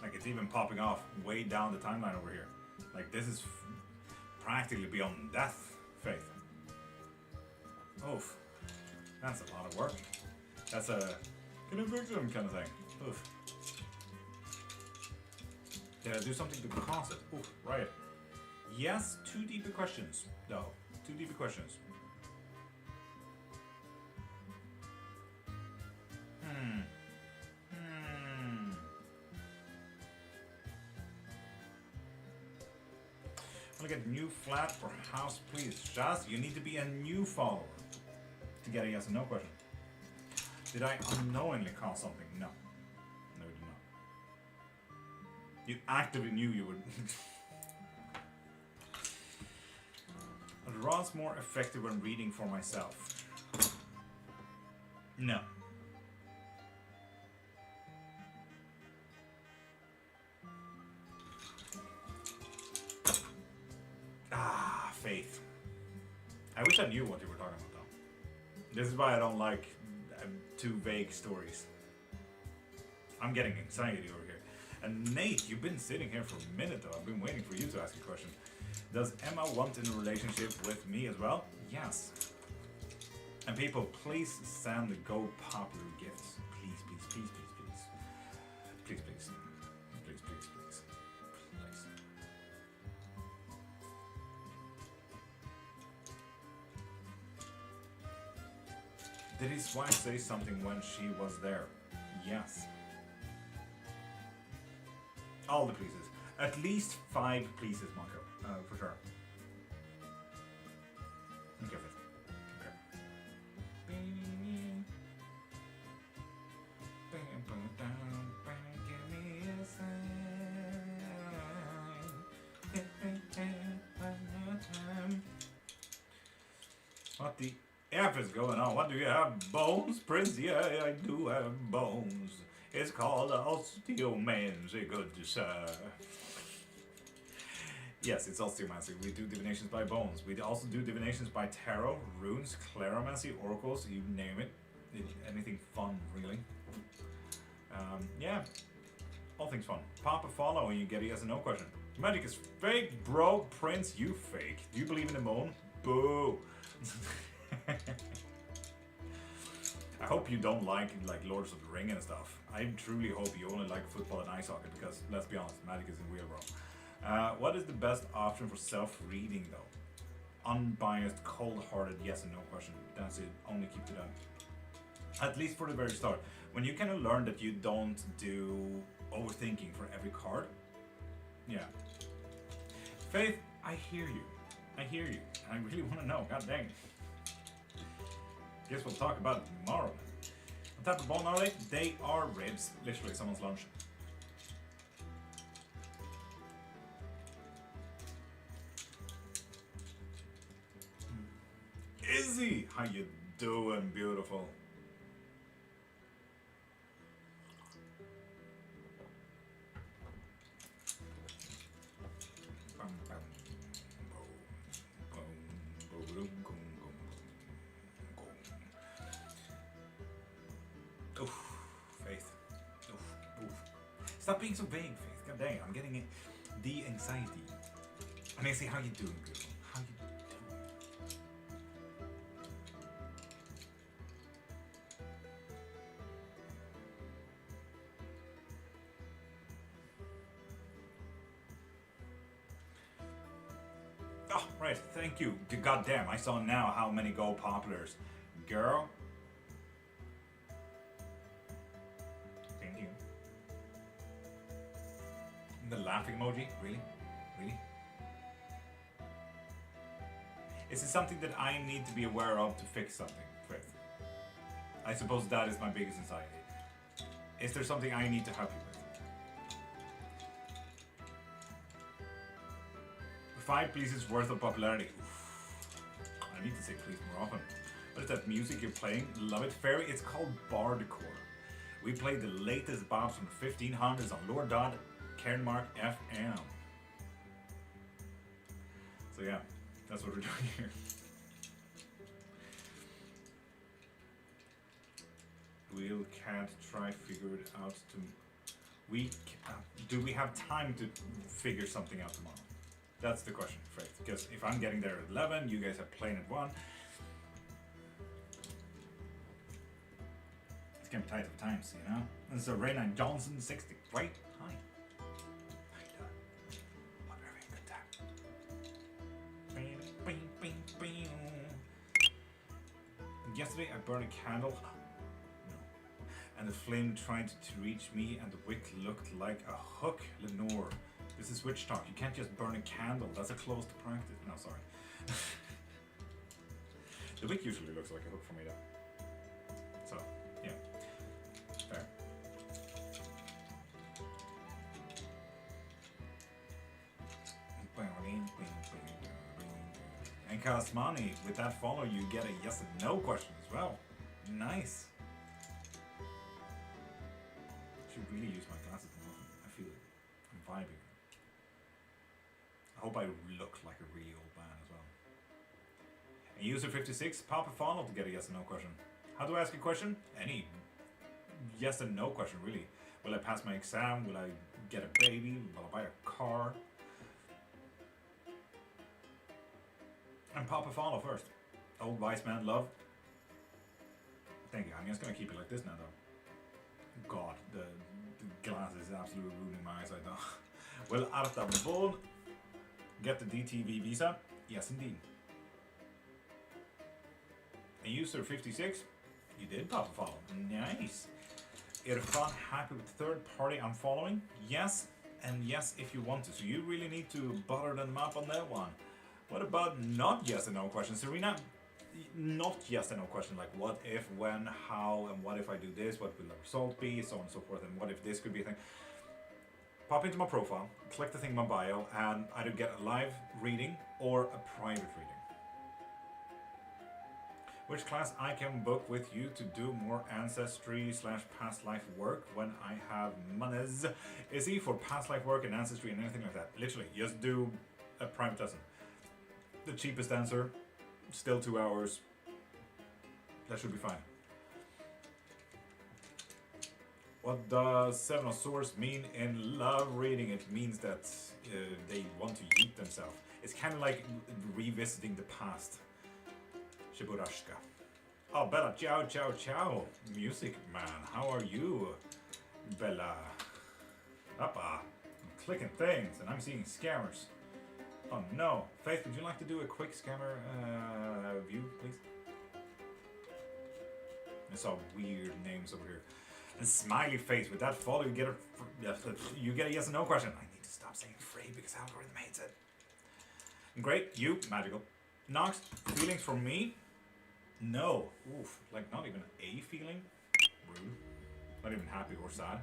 Like it's even popping off way down the timeline over here. Like this is practically beyond death, Faith. Oof. That's a lot of work. That's a get a victim kind of thing. Oof. Did I do something to cause it? Oof, right. Yes, two deeper questions, though. Two deeper questions. Want to get new flat or house, please? Shaz, you need to be a new follower to get a yes or no question. Did I unknowingly cause something? No. No, you did not. You actively knew you would. Are Rod's more effective when reading for myself? No. Faith. I wish I knew what you were talking about though. This is why I don't like too vague stories. I'm getting anxiety over here. And Nate, you've been sitting here for a minute though. I've been waiting for you to ask a question. Does Emma want in a relationship with me as well? Yes. And people, please send the Go Popular gifts. Please, please, please, please, please. Please, please. Please, please, please. Please. Did his wife say something when she was there? Yes. All the pleases. At least 5 pleases, Marco. For sure. Okay. What the F is going on? What do you have? Bones, Prince? Yeah, I do have bones. It's called osteomancy, good sir. Yes, it's osteomancy. We do divinations by bones. We also do divinations by tarot, runes, claromancy, oracles, you name it. Anything fun, really. Yeah, all things fun. Pop a follow and you get a yes or no question. Magic is fake, bro. Prince, you fake. Do you believe in the moon? Boo. I hope you don't like Lords of the Ring and stuff. I truly hope you only like football and ice hockey because, let's be honest, Magic is in real world. What is the best option for self-reading though? Unbiased, cold-hearted, yes and no question. That's it. Only keep it up. At least for the very start. When you kind of learn that you don't do overthinking for every card. Yeah. Faith, I hear you. I hear you. I really want to know. God dang it. Guess we'll talk about it tomorrow. What type of bone are they? They are ribs. Literally someone's lunch. Izzy! How you doing, beautiful? Stop being so vague, Faith. God dang, I'm getting it. The anxiety. And I say, how you doing, girl? How you doing? Oh, right, thank you. God damn, I saw now how many Go populars. Girl. Thank you. The laughing emoji? Really? Really? Is it something that I need to be aware of to fix something, Faith? I suppose that is my biggest anxiety. Is there something I need to help you with? 5 please is worth of popularity. Oof. I need to say please more often. What is that music you're playing? Love it, Fairy. It's called Bardcore. We play the latest bops from the 1500s on Lord.Cairnmark FM. So yeah, that's what we're doing here. We'll can't try figure it out do we have time to figure something out tomorrow? That's the question, Faith. Because if I'm getting there at 11, you guys are playing at 1. It's getting tight of times, you know? And so Raina Johnson, 60. Right? Hi. How you doing? Hope you're having a good time. Yesterday I burned a candle. No. And the flame tried to reach me and the wick looked like a hook, Lenore. This is witch talk. You can't just burn a candle. That's a close to practice. No, sorry. The wick usually looks like a hook for me though. So, yeah. Fair. And Kasmani, with that follow, you get a yes and no question as well. Nice. Should really use my glasses more often. I feel it. I'm vibing. I hope I look like a really old man as well. And user 56, pop a follow to get a yes and no question. How do I ask a question? Any yes and no question, really. Will I pass my exam? Will I get a baby? Will I buy a car? And pop a follow first. Old wise man love. Thank you. I'm just gonna keep it like this now though. God, the glass is absolutely ruining my eyesight now. Well, Arta Bol, get the DTV visa? Yes, indeed. And user 56, you did pop a follow. Nice. Irfan, happy with third party I'm following? Yes, and yes if you want to. So you really need to butter them up on that one. What about not yes and no questions? Serena, not yes and no question like what if, when, how, and what if I do this, what will the result be, so on and so forth, and what if this could be a thing. Pop into my profile, click the thing in my bio, and either get a live reading or a private reading. Which class I can book with you to do more ancestry / past life work when I have monies. Is he for past life work and ancestry and anything like that? Literally, just do a private lesson. The cheapest answer, still 2 hours. That should be fine. What does Seven of Swords mean in love reading? It means that they want to eat themselves. It's kind of like revisiting the past. Shiburashka. Oh, Bella, ciao, ciao, ciao. Music man, how are you? Bella. Appa. I'm clicking things and I'm seeing scammers. Oh no. Faith, would you like to do a quick scammer view, please? I saw weird names over here. And smiley face, with that follow you get a yes and no question. I need to stop saying free because algorithm hates it. Great, you, magical. Nox, feelings for me? No. Oof, like not even a feeling? Rude. Not even happy or sad.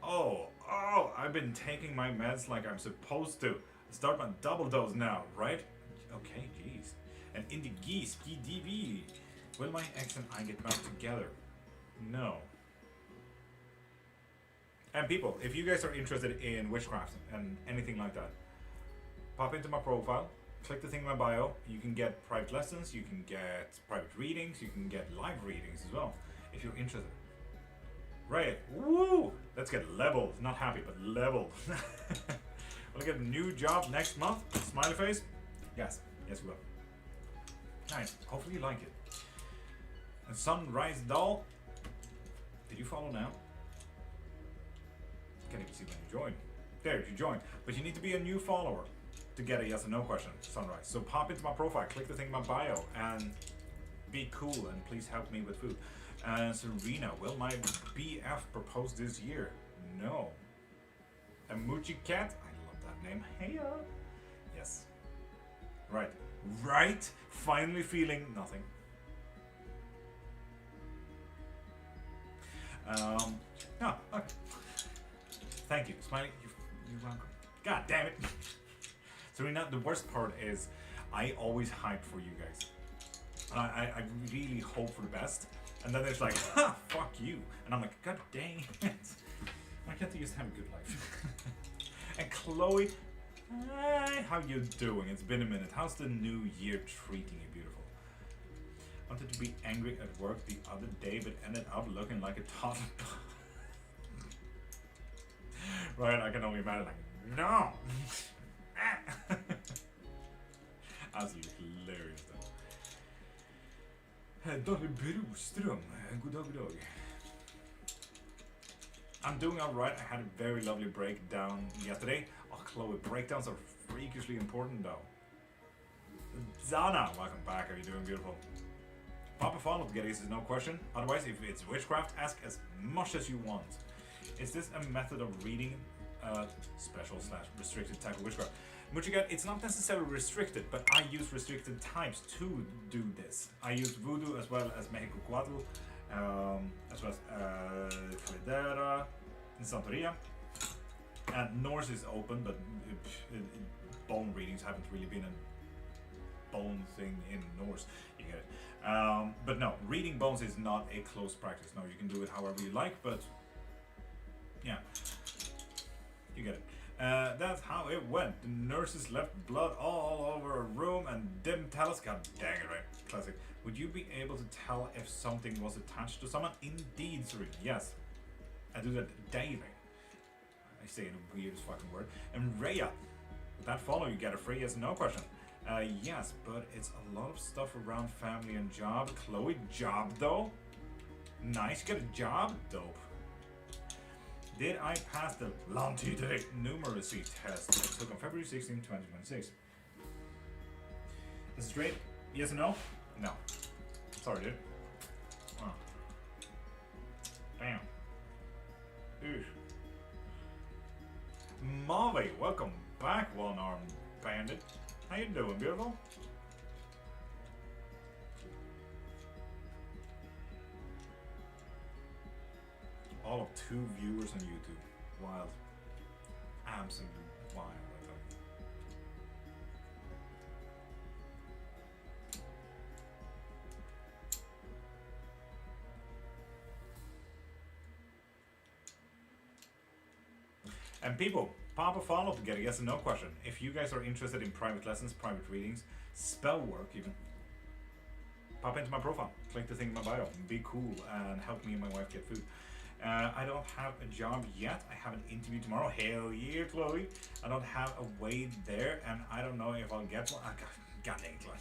Oh, I've been taking my meds like I'm supposed to. Start my double dose now, right? Okay, jeez. And Indie Geese, PDV. Will my ex and I get back together? No. And people, if you guys are interested in witchcraft and anything like that, pop into my profile, click the thing in my bio. You can get private lessons, you can get private readings, you can get live readings as well, if you're interested. Right. Woo! Let's get leveled. Not happy, but leveled. Will I get a new job next month? Smiley face? Yes. Yes, we will. Nice. Hopefully you like it. And Sunrise Doll. Did you follow now? Can't even see when you joined. There, you joined. But you need to be a new follower to get a yes or no question, Sunrise. So pop into my profile, click the thing in my bio, and be cool, and please help me with food. Serena, will my BF propose this year? No. A Moochie Cat? I love that name. Hey, yes. Right. Right? Finally feeling nothing. No, okay. Thank you. Smiley, you're welcome. God damn it. Serena, the worst part is I always hype for you guys. And I really hope for the best. And then it's like, ha, fuck you. And I'm like, god dang it. Why can't you just have a good life? And Chloe, hi, how you doing? It's been a minute. How's the new year treating you, beautiful? Wanted to be angry at work the other day, but ended up looking like a toddler. Right, I can only imagine, like, no! Absolutely hilarious though. Dr. Broström, god dag, god dag. I'm doing alright. I had a very lovely breakdown yesterday. Oh, Chloe, breakdowns are freakishly important though. Zana, welcome back. How are you doing, beautiful? Pop a follow to get is no question. Otherwise, if it's witchcraft, ask as much as you want. Is this a method of reading special / restricted type of witchcraft? Muchigat, it's not necessarily restricted, but I use restricted types to do this. I use Voodoo as well as Mexicoquatl, as well as Calidera and Santeria. And Norse is open, but bone readings haven't really been a bone thing in Norse. You get it. But no, reading bones is not a close practice. No, you can do it however you like, but yeah, you get it. That's how it went. The nurses left blood all over a room and didn't tell us. God dang it, right? Classic. Would you be able to tell if something was attached to someone? Indeed, sir. Yes. I do that daily. I say in a weird fucking word. And Rhea, with that follow, you get a free yes or no question. Yes, but it's a lot of stuff around family and job. Chloe, job though? Nice, get a job? Dope. Did I pass the longitude numeracy test I took on February 16, 2026? Is it straight? Yes or no? No. Sorry, dude. Oh. Damn. Oof. Mavi, welcome back, one-armed bandit. How you doing, beautiful? All of 2 viewers on YouTube. Wild. Absolutely wild, I tell you. And people, pop a follow to get a yes and no question. If you guys are interested in private lessons, private readings, spell work even, pop into my profile, click the thing in my bio, be cool and help me and my wife get food. I don't have a job yet. I have an interview tomorrow. Hell yeah, Chloe. I don't have a way there, and I don't know if I'll get one. God dang it, Chloe.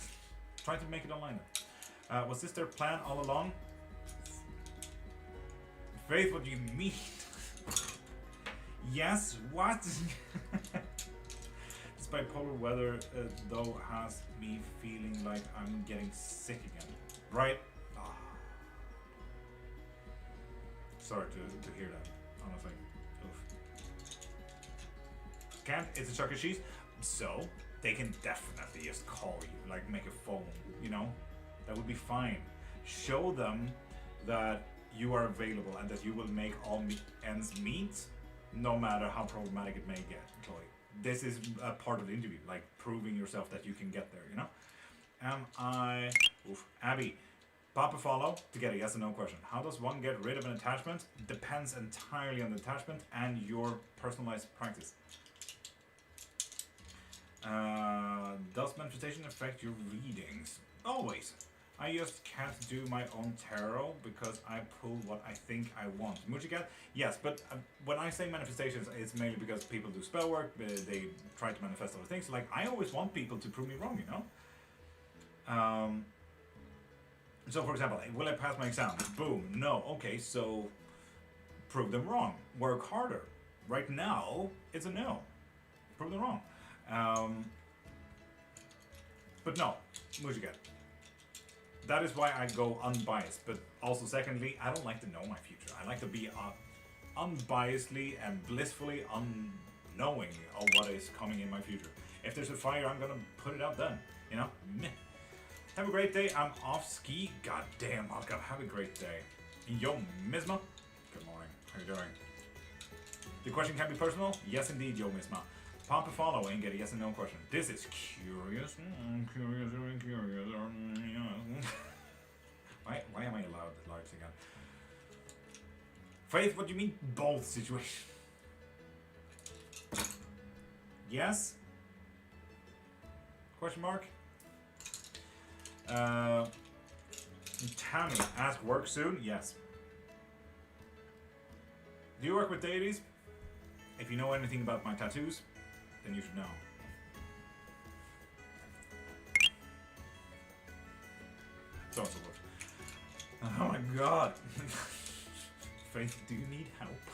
Trying to make it online. Was this their plan all along? Faith, what do you mean? Yes, what? This bipolar weather, though, has me feeling like I'm getting sick again. Right? Sorry to hear that, honestly. Oof. Can't, it's a Chuck E. Cheese, so they can definitely just call you, like make a phone, you know? That would be fine. Show them that you are available and that you will make all ends meet, no matter how problematic it may get, Chloe. This is a part of the interview, like proving yourself that you can get there, you know? Abby. Pop a follow to get a yes or no question. How does one get rid of an attachment? Depends entirely on the attachment and your personalized practice. Does manifestation affect your readings? Always. I just can't do my own tarot because I pull what I think I want. Mujicat? Yes, but when I say manifestations, it's mainly because people do spell work, they try to manifest other things. Like, I always want people to prove me wrong, you know? So, for example, will I pass my exam? Boom, no. Okay, so prove them wrong. Work harder. Right now, it's a no. Prove them wrong. But no, Mujicat. That is why I go unbiased. But also, secondly, I don't like to know my future. I like to be unbiasedly and blissfully unknowing of what is coming in my future. If there's a fire, I'm gonna put it out then. You know? Meh. Have a great day. I'm off ski. God damn, Malcolm. Have a great day. Yo, Misma. Good morning. How you doing? The question can be personal? Yes, indeed, Yo, Misma. Pop a follow and get a yes and no question. This is curious. Curious. Why am I allowed the lights again? Faith, what do you mean both situation? Yes? Question mark? Tammy, ask work soon? Yes. Do you work with deities? If you know anything about my tattoos, then you should know. So and so forth. Oh my god. Faith, do you need help?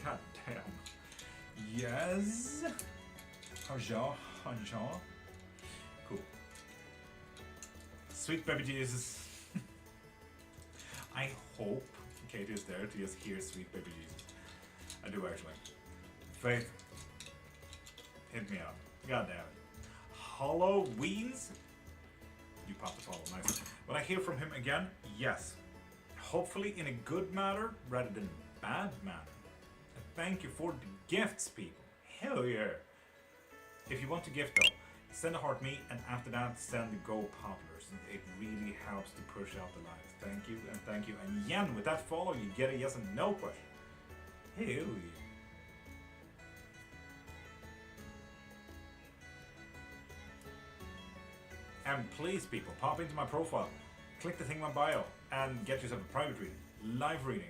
God damn. Yes. Haja. Cool. Sweet baby Jesus. I hope Katie is there to just hear sweet baby Jesus. I do actually. Faith, hit me up. God damn it. Halloweens? You popped the follow, nice. Will I hear from him again? Yes. Hopefully in a good manner rather than bad manner. And thank you for the gifts, people. Hell yeah. If you want to gift though, send a heart me, and after that send the go poplars. It really helps to push out the light. Thank you and thank you. And Yen, with that follow, you get a yes and no question. Hell yeah. And please, people, pop into my profile, click the thing in my bio, and get yourself a private reading, live reading,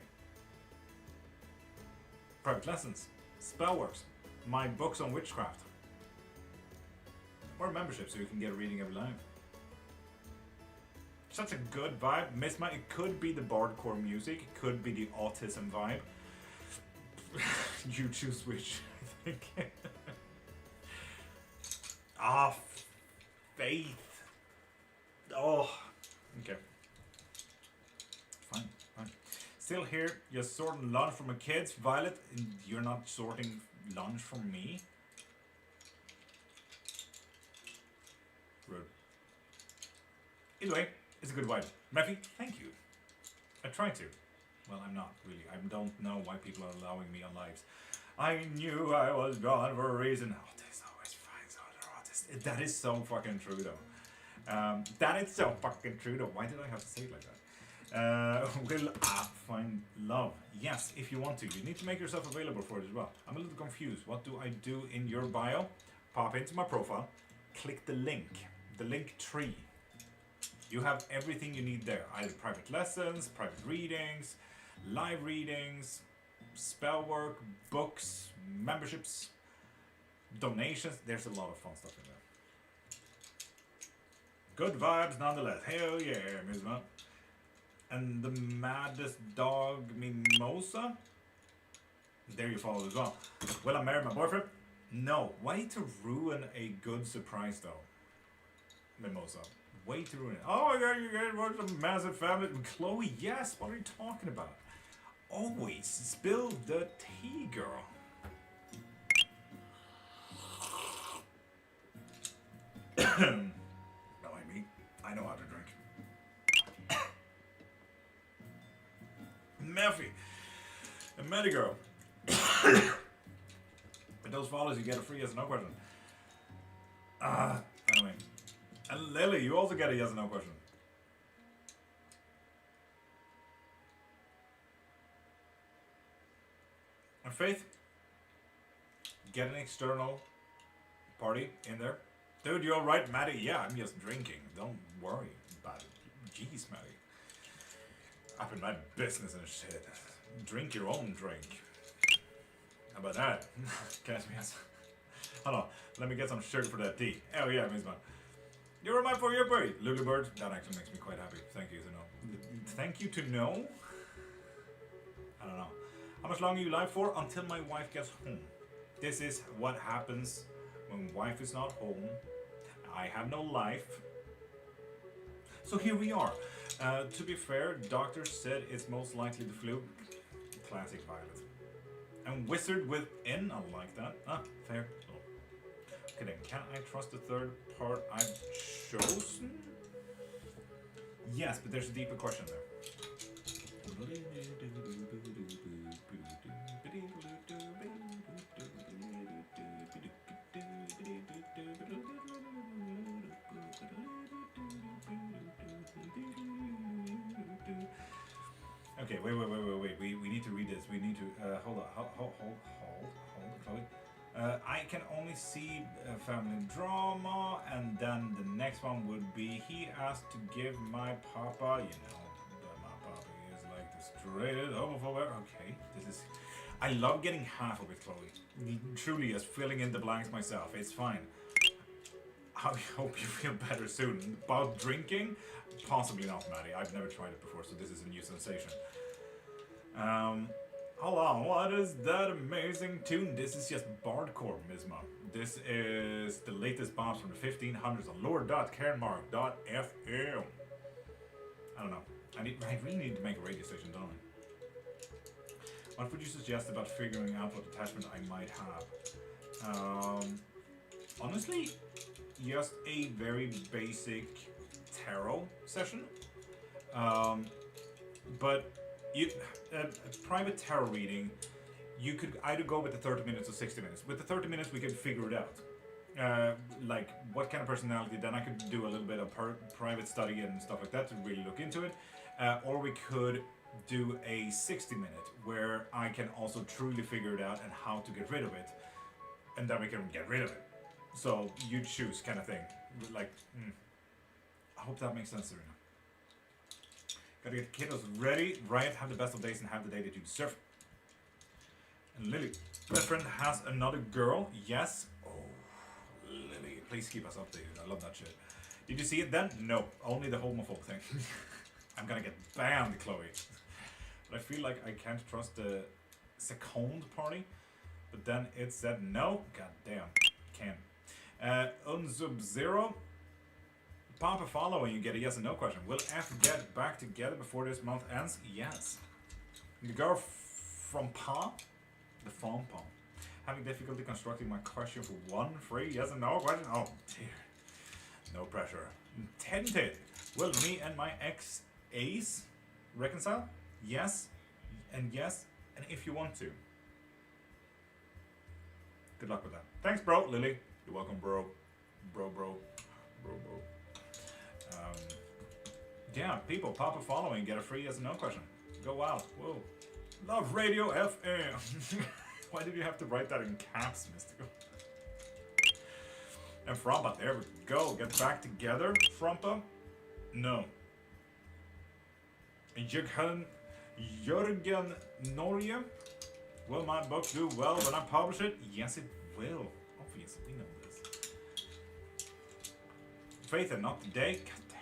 private lessons, spellworks, my books on witchcraft, or membership so you can get a reading every live. Such a good vibe. Misma, it could be the bardcore music, it could be the autism vibe. You choose which, I think. Ah, Faith. Oh, okay. Fine. Still here, you're sorting lunch from my kids. Violet, you're not sorting lunch from me. Rude. Either way, it's a good vibe. Murphy, thank you. I try to. Well, I'm not really. I don't know why people are allowing me on lives. I knew I was gone for a reason. Autist always finds other artists. That is so fucking true, though. That is so fucking true, though. Why did I have to say it like that? Will I find love? Yes, if you want to. You need to make yourself available for it as well. I'm a little confused. What do I do in your bio? Pop into my profile. Click the link tree. You have everything you need there. Either private lessons, private readings, live readings, spell work, books, memberships, donations. There's a lot of fun stuff in there. Good vibes nonetheless. Hell yeah, Mizma. And the maddest dog Mimosa. There you follow as well. Will I marry my boyfriend? No. Way to ruin a good surprise though. Mimosa. Way to ruin it. Oh my god, you guys watch a massive family. Chloe, yes. What are you talking about? Always spill the tea, girl. I know how to drink. Murphy. And Medigirl. With those follows, you get a free yes or no question. Anyway. And Lily, you also get a yes or no question. And Faith, get an external party in there. Dude, you alright, Maddie? Yeah, I'm just drinking. Don't worry. bad. Jeez, Maddie. Up in my business and shit. Drink your own drink. How about that? Catch me as. Hold on, let me get some sugar for that tea. Oh yeah, Miss Man. You were mine for your birthday, Lily Bird. That actually makes me quite happy. Thank you to know. Thank you to know? I don't know. How much longer you live for? Until my wife gets home. This is what happens when wife is not home. I have no life. So here we are. To be fair, doctor said it's most likely the flu. Classic Violet. And wizard within, I like that. Ah, fair. Oh. Okay then, can I trust the third part I've chosen? Yes, but there's a deeper question there. Okay, wait. We need to read this. We need to hold on. Hold, Chloe. I can only see family drama, and then the next one would be he asked to give my papa. You know, my papa is like the straight homophobe. Okay, this is. I love getting half of it, Chloe. Truly, as filling in the blanks myself. It's fine. I hope you feel better soon. About drinking? Possibly not, Maddie. I've never tried it before, so this is a new sensation. Hold on, what is that amazing tune? This is just Bardcore, Misma. This is the latest bombs from the 1500s on Lord.Cairnmark.fm. I don't know. I really need to make a radio station, don't I? What would you suggest about figuring out what attachment I might have? Honestly, just a very basic tarot session. But a private tarot reading, you could either go with the 30 minutes or 60 minutes. With the 30 minutes, we could figure it out. Like what kind of personality, then I could do a little bit of private study and stuff like that to really look into it. Or we could do a 60-minute where I can also truly figure it out and how to get rid of it. And then we can get rid of it. So you choose kind of thing. Like, I hope that makes sense, Serena. Gotta get the kiddos ready. Riot, have the best of days and have the day that you deserve. And Lily, best friend has another girl. Yes. Oh, Lily, please keep us updated. I love that shit. Did you see it then? No, only the homophobe thing. I'm gonna get banned, Chloe. But I feel like I can't trust the second party. But then it said no. God damn. Can. Unsub0. Papa follow and you get a yes and no question. Will F get back together before this month ends? Yes. The girl from Pa, the phone Pa, having difficulty constructing my question for one free yes and no question? Oh dear. No pressure. Tented. Will me and my ex Ace reconcile? Yes. And yes. And if you want to. Good luck with that. Thanks, bro. Lily. You're welcome, bro. Bro. Yeah, people, Papa following, get a free yes and no question. Go out. Whoa. Love Radio FM. Why did you have to write that in caps, Mystical? And Frompa, there we go. Get back together. Frompa? No. And Jürgen Norge? Will my book do well when I publish it? Yes, it will. Obviously, we know this. Faith and not today. God damn.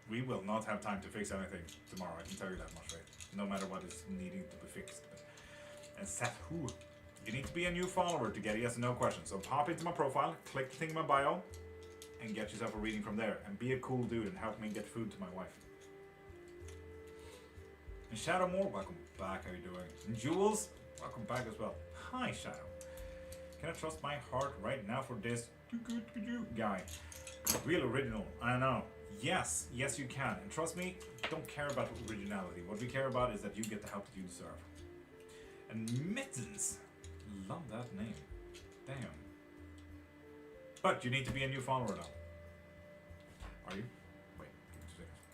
We will not have time to fix anything tomorrow. I can tell you that much, right? No matter what is needing to be fixed. And Seth, who? You need to be a new follower to get a yes and no question. So pop into my profile, click the thing in my bio, and get yourself a reading from there. And be a cool dude and help me get food to my wife. And Shadow Moore, welcome back. How you doing? And Jules, welcome back as well. Hi, Shadow. Can I trust my heart right now for this guy? Real original, I know. Yes, you can. And trust me, don't care about originality. What we care about is that you get the help that you deserve. And Mittens, love that name. Damn. But you need to be a new follower now. Are you? Wait, give me 2 seconds.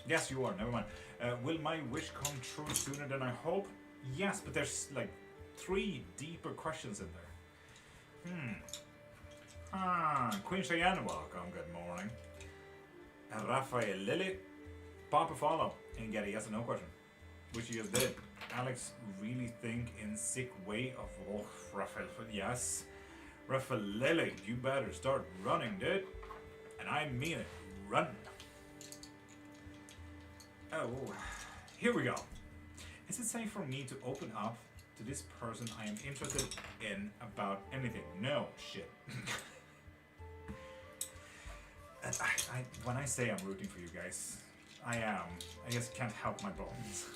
Yes, you are. Never mind. Will my wish come true sooner than I hope? Yes, but there's like 3 deeper questions in there. Queen Cheyenne, welcome, good morning. And Raphael Lily, pop a follow and get a yes or no question, which you just did. Alex really think in sick way of, oh, Raphael, yes. Raphael Lily, you better start running, dude. And I mean it, run. Oh, here we go. Is it safe for me to open up to this person I am interested in about anything? No, shit. And when I say I'm rooting for you guys, I am. I just can't help my bones.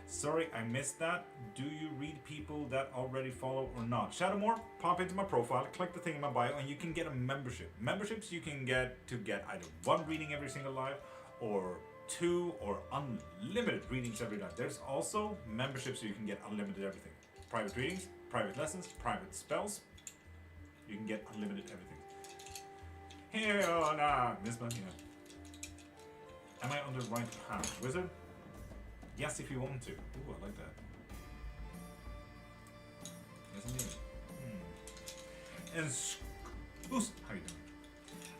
Sorry, I missed that. Do you read people that already follow or not? Shadowmore, pop into my profile, click the thing in my bio, and you can get a membership. Memberships you can get to get either one reading every single live, or 2 or unlimited readings every night. There's also memberships so you can get unlimited everything. Private readings, private lessons, private spells. You can get unlimited everything. Here, oh, nah, this one, yeah. Am I on the right path, wizard? Yes, if you want to. Ooh, I like that. Yes, indeed. And Spoos, how you doing?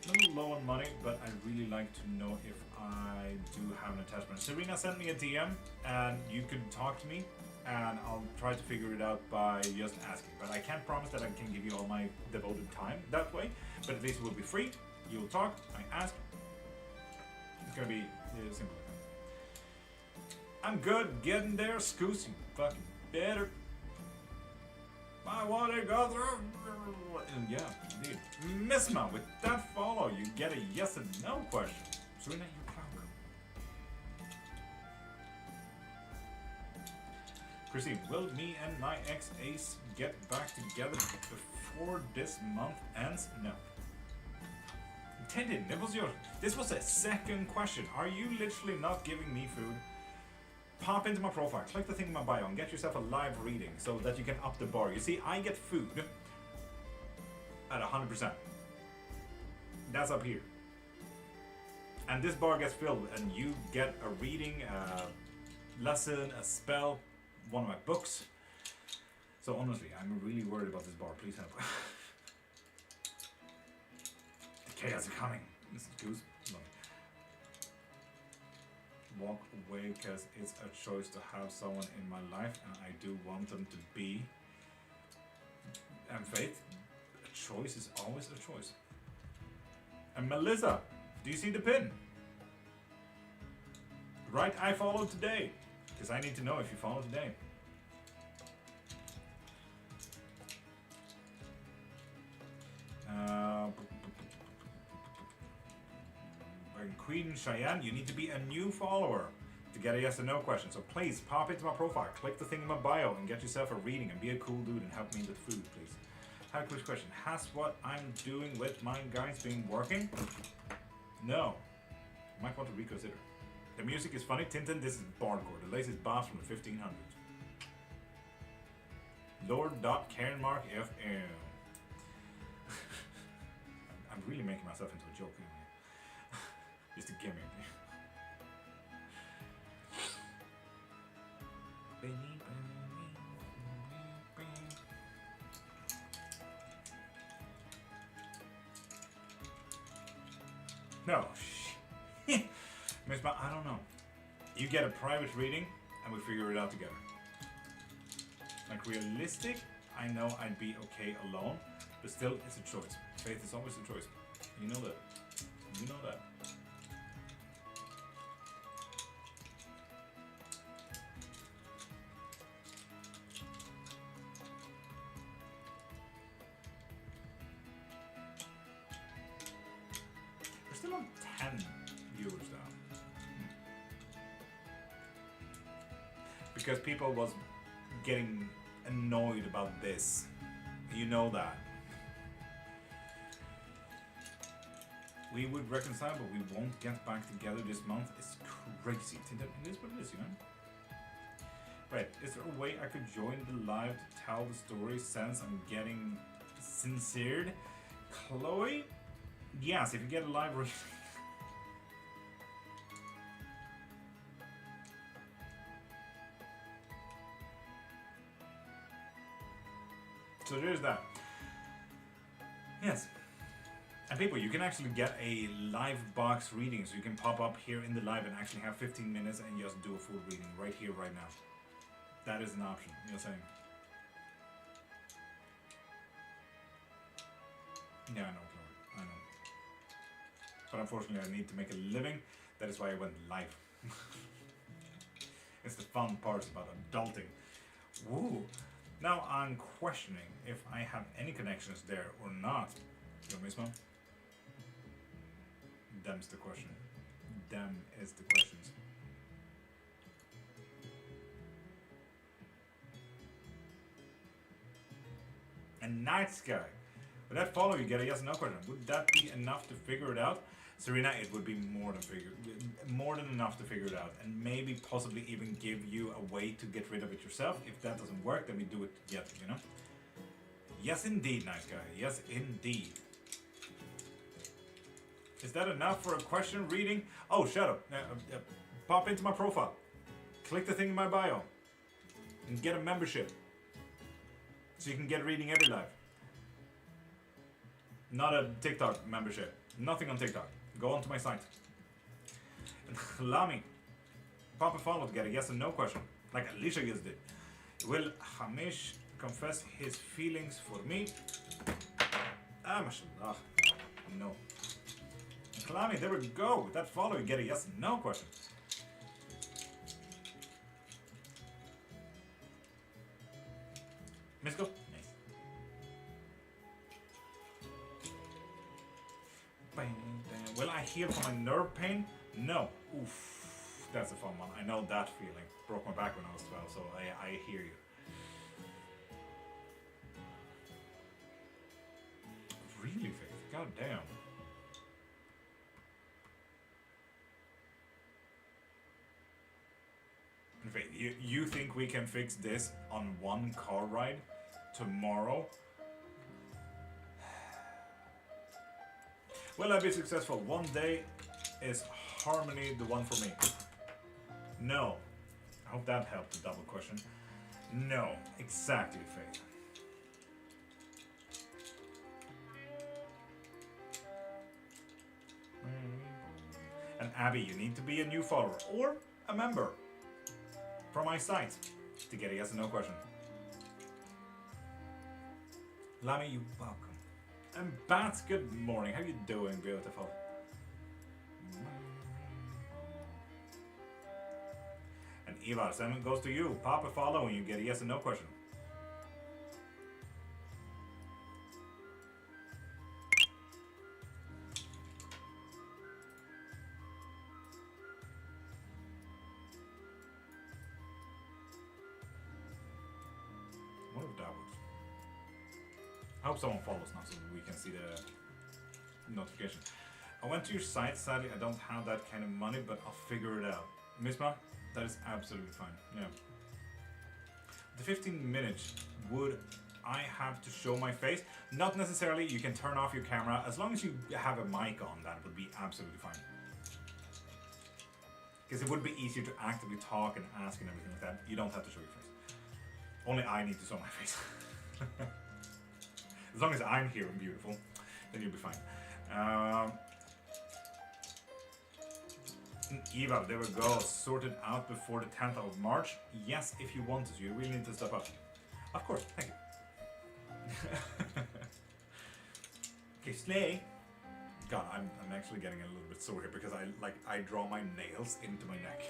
A little low on money, but I really like to know if I do have an attachment. Serena sent me a DM, and you can talk to me, and I'll try to figure it out by just asking. But I can't promise that I can give you all my devoted time that way, but at least it will be free. You'll talk, I ask. It's gonna be simple. I'm good, getting there, Scoos, you fucking better. I want to go through. And yeah, indeed. Misma, with that follow, you get a yes and no question. Serena, you're welcome. Christine, will me and my ex-ace get back together before this month ends? No. Intended, this was a second question. Are you literally not giving me food? Pop into my profile, click the thing in my bio, and get yourself a live reading so that you can up the bar. You see, I get food at 100%. That's up here. And this bar gets filled, and you get a reading, a lesson, a spell, one of my books. So honestly, I'm really worried about this bar. Please help. The chaos is coming. This is Goose. Walk away because it's a choice to have someone in my life, and I do want them to be. And Faith, a choice is always a choice. And Melissa, do you see the pin? Right, I followed today, because I need to know if you follow today. Queen Cheyenne, you need to be a new follower to get a yes or no question. So please pop into my profile, click the thing in my bio, and get yourself a reading and be a cool dude and help me with food, please. I have a quick question. Has what I'm doing with my guys been working? No. You might want to reconsider. The music is funny. Tintin, this is Bardcore, the latest boss from the 1500s. Lord.Cairnmark FM. I'm really making myself into a joke here. Just a gimmick. No. Miss Ma, I don't know. You get a private reading and we figure it out together. Like realistic, I know I'd be okay alone, but still it's a choice. Faith is always a choice. You know that. You know that. We're still on 10 viewers now. Because people was getting annoyed about this. You know that. We would reconcile, but we won't get back together this month. It's crazy. It is what it is, you know? Right, is there a way I could join the live to tell the story since I'm getting sincered? Chloe? Yes, if you get a live reading. So there's that. Yes. And people, you can actually get a live box reading, so you can pop up here in the live and actually have 15 minutes and just do a full reading right here, right now. That is an option, you're saying. Yeah, I know, Chloe, I know. But unfortunately I need to make a living, that is why I went live. It's the fun parts about adulting. Woo! Now I'm questioning if I have any connections there or not. Yo mismo? Them's the question. Them is the questions. And Night Sky. Would that follow you get a yes or no question? Would that be enough to figure it out? Serena, it would be more than enough to figure it out, and maybe possibly even give you a way to get rid of it yourself. If that doesn't work, then we do it together, you know? Yes indeed, Night Sky. Yes indeed. Is that enough for a question reading? Oh, Shadow, pop into my profile. Click the thing in my bio. And get a membership. So you can get reading every live. Not a TikTok membership. Nothing on TikTok. Go onto my site. And Lami, pop a follow to get a yes and no question. Like Alicia just did. Will Hamish confess his feelings for me? Ah, mashallah. No. Kalami, there we go. With that follow, you get a yes and no question. Misko? Nice. Will I heal from my nerve pain? No. Oof. That's a fun one. I know that feeling. Broke my back when I was 12, so I hear you. Really, Faith? God damn. Faith, you think we can fix this on one car ride tomorrow? Will I be successful? One day is harmony the one for me? No. I hope that helped the double question. No. Exactly, Faith. And Abby, you need to be a new follower or a member from my site to get a yes and no question. Lami, you welcome. And Bats, good morning. How you doing, beautiful? And Eva, Simon goes to you. Pop a follow and you get a yes and no question. What if that was? I hope someone follows now so we can see the notification. I went to your site, sadly I don't have that kind of money, but I'll figure it out. Misma, that is absolutely fine, yeah. The 15 minutes, would I have to show my face? Not necessarily, you can turn off your camera, as long as you have a mic on, that would be absolutely fine. Because it would be easier to actively talk and ask and everything like that. You don't have to show your face. Only I need to show my face. As long as I'm here and beautiful, then you'll be fine. Eva, there we go. Sorted out before the 10th of March. Yes, if you want to. You really need to step up. Of course, thank you. Okay, Slay. God, I'm actually getting a little bit sore here because I draw my nails into my neck.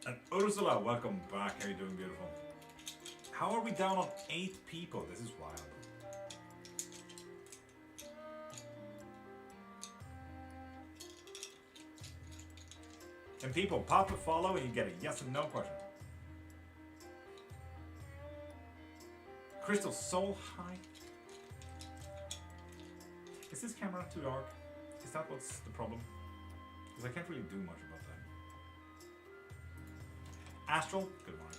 And Ursula, welcome back. How are you doing, beautiful? How are we down on 8 people? This is wild. And people, pop a follow and you get a yes and no question. Crystal Soul, hi. Is this camera too dark? Is that what's the problem? Because I can't really do much about that. Astral, good morning.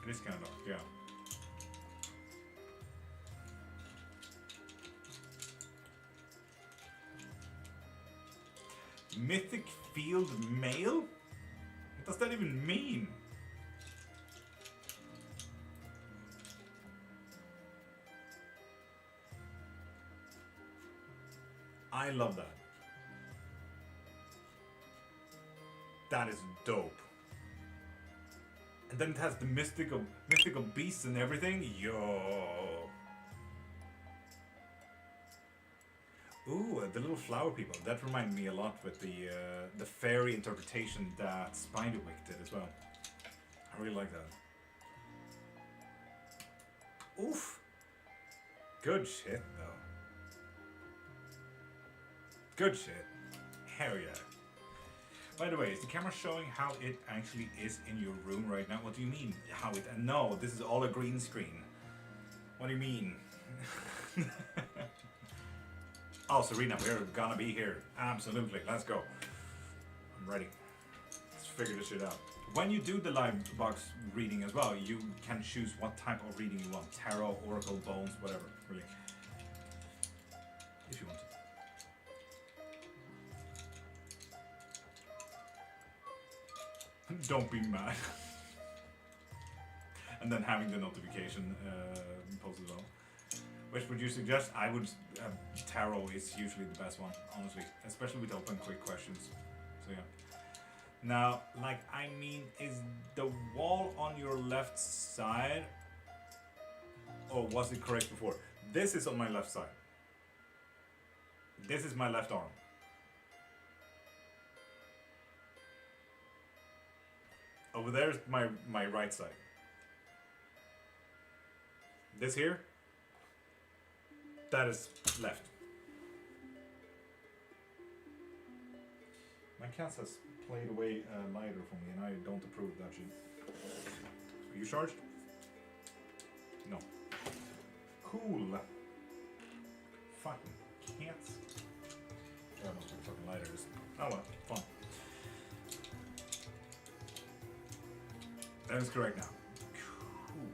It is kind of dark, yeah. Mythic Field Mail? What does that even mean? I love that. That is dope. And then it has the mystical beasts and everything. Yo. Ooh, the little flower people. That reminded me a lot with the fairy interpretation that Spiderwick did as well. I really like that. Oof. Good shit, though. Good shit. Hell yeah. By the way, is the camera showing how it actually is in your room right now? What do you mean? How it... No, this is all a green screen. What do you mean? Oh, Serena, we're gonna be here. Absolutely. Let's go. I'm ready. Let's figure this shit out. When you do the live box reading as well, you can choose what type of reading you want. Tarot, oracle, bones, whatever. Really. If you want to. Don't be mad. And then having the notification post as well. Which would you suggest? I would. Tarot is usually the best one, honestly, especially with open quick questions. So yeah. Now, like, I mean, is the wall on your left side, or was it correct before? This is on my left side. This is my left arm. Over there's my right side. This here, that is left. My cat has played away a lighter for me and I don't approve of that shit. Are you charged? No. Cool. Fucking cats. Yeah, I must be fucking lighters. Oh well, fun. That is correct now. Cool.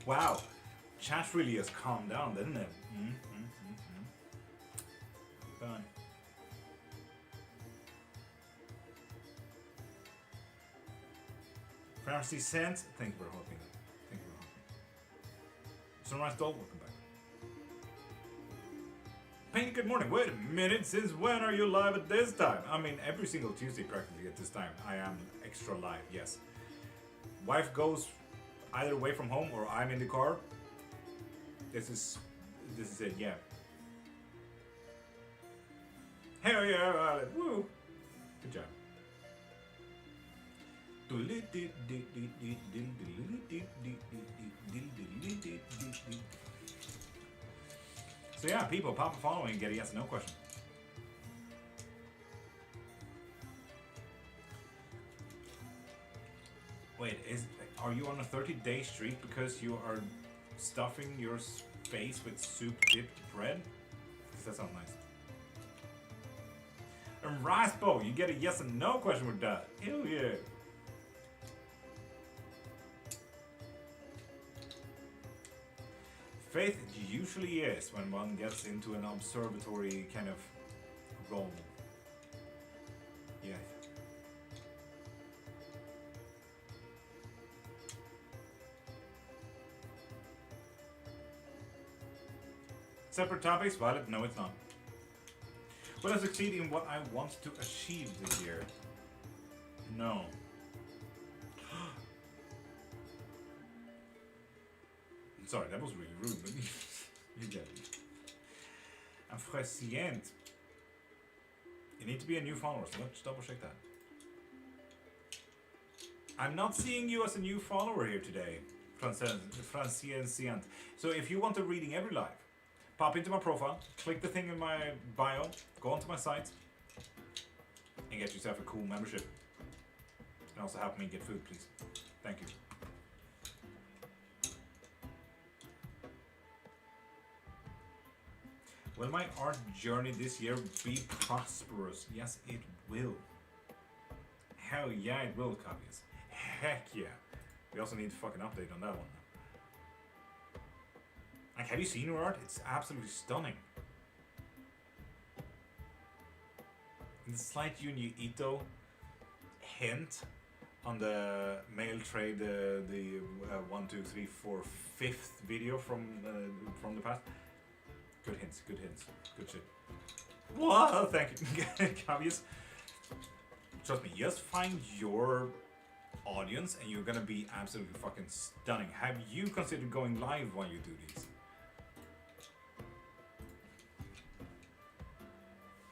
Wow, chat really has calmed down, didn't it? Fine. Pharmacy Sense, thank you for helping. Thank you for helping. Sunrise Doll, welcome back. Pain, good morning. Wait a minute, since when are you live at this time? I mean, every single Tuesday practically at this time. I am extra live, yes. Wife goes either away from home or I'm in the car. This is it, yeah. Hell yeah, woo! Good job. So yeah, people, pop a follow and get a yes or no question. Wait, are you on a 30-day streak because you are stuffing your face with soup-dipped bread? Because that sounds nice. And Raspo, you get a yes and no question with that. Hell yeah. Faith usually is when one gets into an observatory kind of role. Yeah. Separate topics? Violet? No, it's not. Will I succeed in what I want to achieve this year? No. Sorry, that was really rude, but you get it. I'm prescient. You need to be a new follower, so let's double check that. I'm not seeing you as a new follower here today, Francient. So if you want a reading every live, pop into my profile, click the thing in my bio, go onto my site, and get yourself a cool membership. And also help me get food, please. Thank you. Will my art journey this year be prosperous? Yes, it will. Hell yeah, it will, copies. Heck yeah. We also need to fucking update on that one. Like, have you seen her art? It's absolutely stunning. And the slight Junji Ito hint on the mail trade, the 1, 2, 3, 4, 5th video from the past. Good hints, good shit. Whoa, thank you, Cavius. Trust me, just find your audience and you're gonna be absolutely fucking stunning. Have you considered going live while you do these?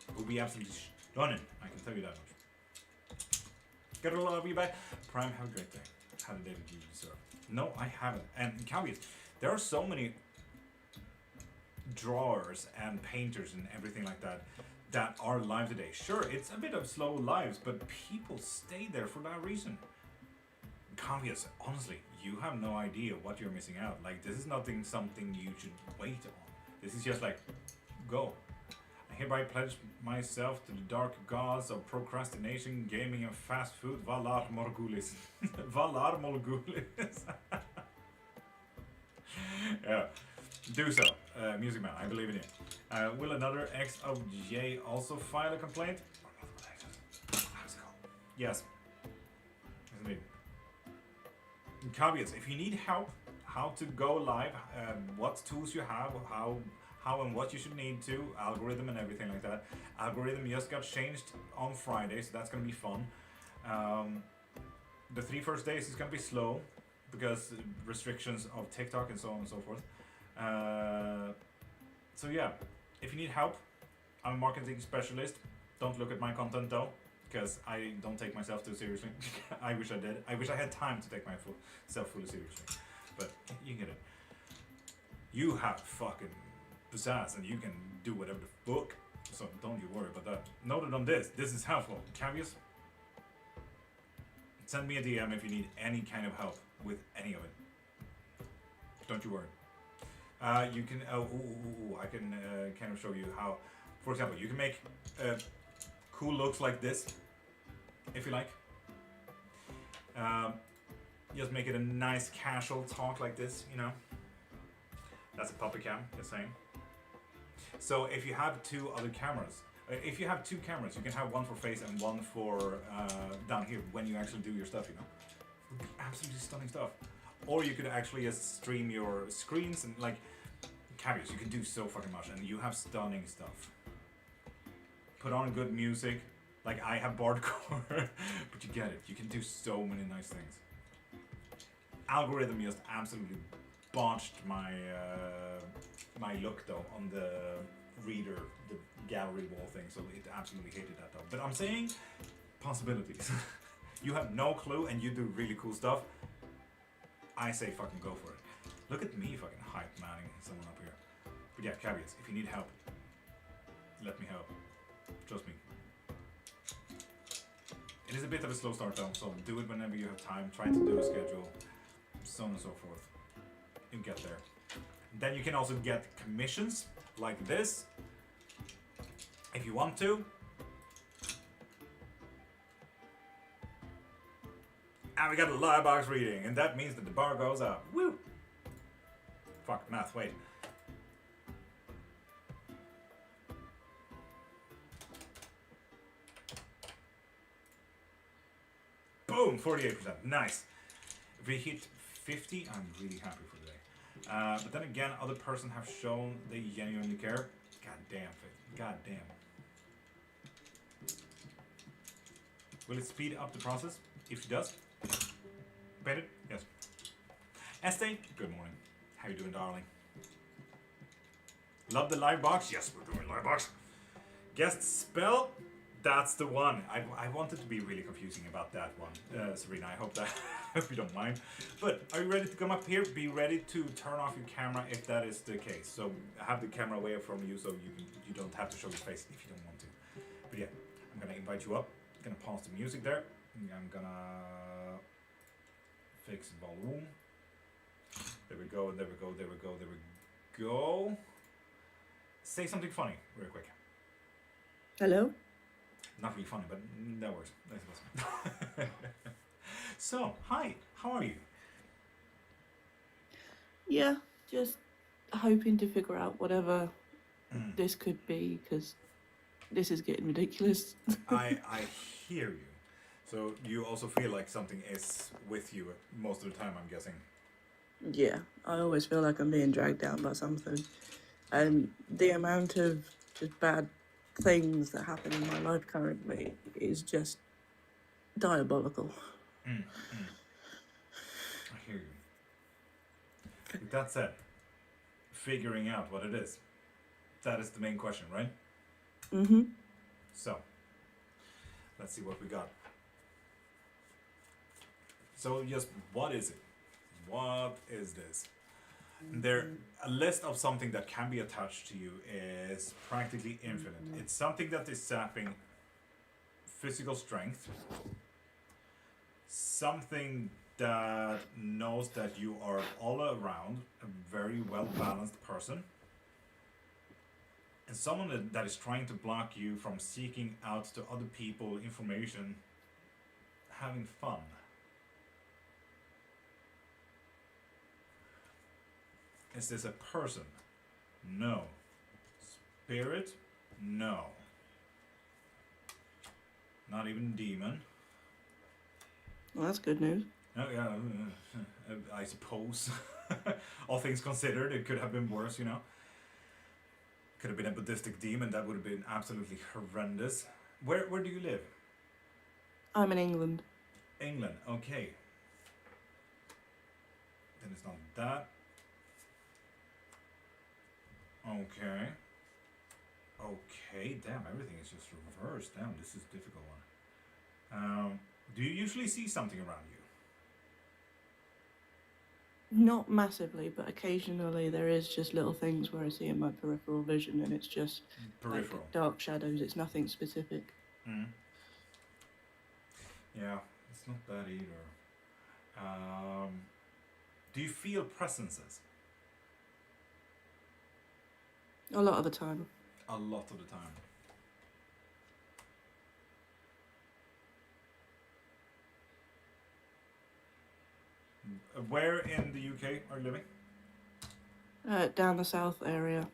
It will be absolutely stunning, I can tell you that much. Gotta love you back. Prime, have a great day. Have a day that you deserve. No, I haven't. And Cavius, there are so many drawers and painters and everything like that that are live today. Sure, it's a bit of slow lives, but people stay there for that reason. Cavius, honestly, you have no idea what you're missing out. Like, this is nothing something you should wait on. This is just like, go. I hereby pledge myself to the dark gods of procrastination, gaming, and fast food. Valar Morgulis. Valar Morgulis. Yeah, do so. Music Man, I believe in you. Will another X of J also file a complaint? Yes. Isn't it? Caveats, if you need help, how to go live, what tools you have, how and what you should need to, algorithm and everything like that. Algorithm just got changed on Friday, so that's going to be fun. The 3 first days is going to be slow because restrictions of TikTok and so on and so forth. So yeah, if you need help, I'm a marketing specialist. Don't look at my content though, because I don't take myself too seriously. I wish I did. I wish I had time to take myself fully seriously. But you get it. You have fucking pizzazz and you can do whatever the fuck. So don't you worry about that. Noted on this. This is helpful. Cavius, send me a DM if you need any kind of help with any of it. Don't you worry. You can, I can kind of show you how, for example, you can make cool looks like this, if you like. Just make it a nice casual talk like this, you know. That's a puppet cam, just saying. So if you have 2 other cameras, if you have 2 cameras, you can have one for face and one for down here when you actually do your stuff, you know. Absolutely stunning stuff. Or you could actually just stream your screens and like, Cavius, you can do so fucking much and you have stunning stuff. Put on good music, like I have bardcore, but you get it, you can do so many nice things. Algorithm just absolutely botched my my look though on the reader, the gallery wall thing, so it absolutely hated that though. But I'm saying possibilities. You have no clue and you do really cool stuff. I say fucking go for it. Look at me fucking hype manning someone up here. But yeah, Caveats, if you need help, let me help. Trust me. It is a bit of a slow start though, so do it whenever you have time. Try to do a schedule, so on and so forth. You get there. Then you can also get commissions like this, if you want to. And we got a live box reading, and that means that the bar goes up. Woo! Fuck, math, wait. Boom, 48%, nice. If we hit 50, I'm really happy for today. But then again, other person have shown they genuinely care. God damn, Faith, god damn. Will it speed up the process? If it does, bet it, yes. Estee, good morning. How you doing, darling? Love the live box? Yes, we're doing live box. Guest spell? That's the one. I wanted to be really confusing about that one, Serena. I hope that if you don't mind. But are you ready to come up here? Be ready to turn off your camera if that is the case. So have the camera away from you so you don't have to show your face if you don't want to. But yeah, I'm gonna invite you up. I'm gonna pause the music there. I'm gonna fix volume. There we go, there we go, there we go, there we go. Say something funny, real quick. Hello? Not really funny, but that works. So, hi, how are you? Yeah, just hoping to figure out whatever this could be, because this is getting ridiculous. I hear you. So you also feel like something is with you most of the time, I'm guessing. Yeah, I always feel like I'm being dragged down by something. Yeah. And the amount of just bad things that happen in my life currently is just diabolical. Mm, mm, I hear you. With that said, figuring out what it is. That is the main question, right? Mm-hmm. So, let's see what we got. So, just what is it? What is this? There, a list of something that can be attached to you is practically infinite. It's something that is sapping physical strength, something that knows that you are all around a very well balanced person, and someone that is trying to block you from seeking out to other people information, having fun. Is this a person? No. Spirit? No. Not even demon. Well, that's good news. No, yeah, I suppose. All things considered, it could have been worse, you know. Could have been a Buddhistic demon, that would have been absolutely horrendous. Where do you live? I'm in England. England, okay. Then it's not that. Okay. Okay, damn, everything is just reversed. Damn, this is a difficult one. Do you usually see something around you? Not massively, but occasionally there is just little things where I see in my peripheral vision, and it's just like Peripheral. dark shadows. It's nothing specific. Mm. Yeah, it's not that either. Do you feel presences? A lot of the time. A lot of the time. Where in the UK are you living? Down the south area.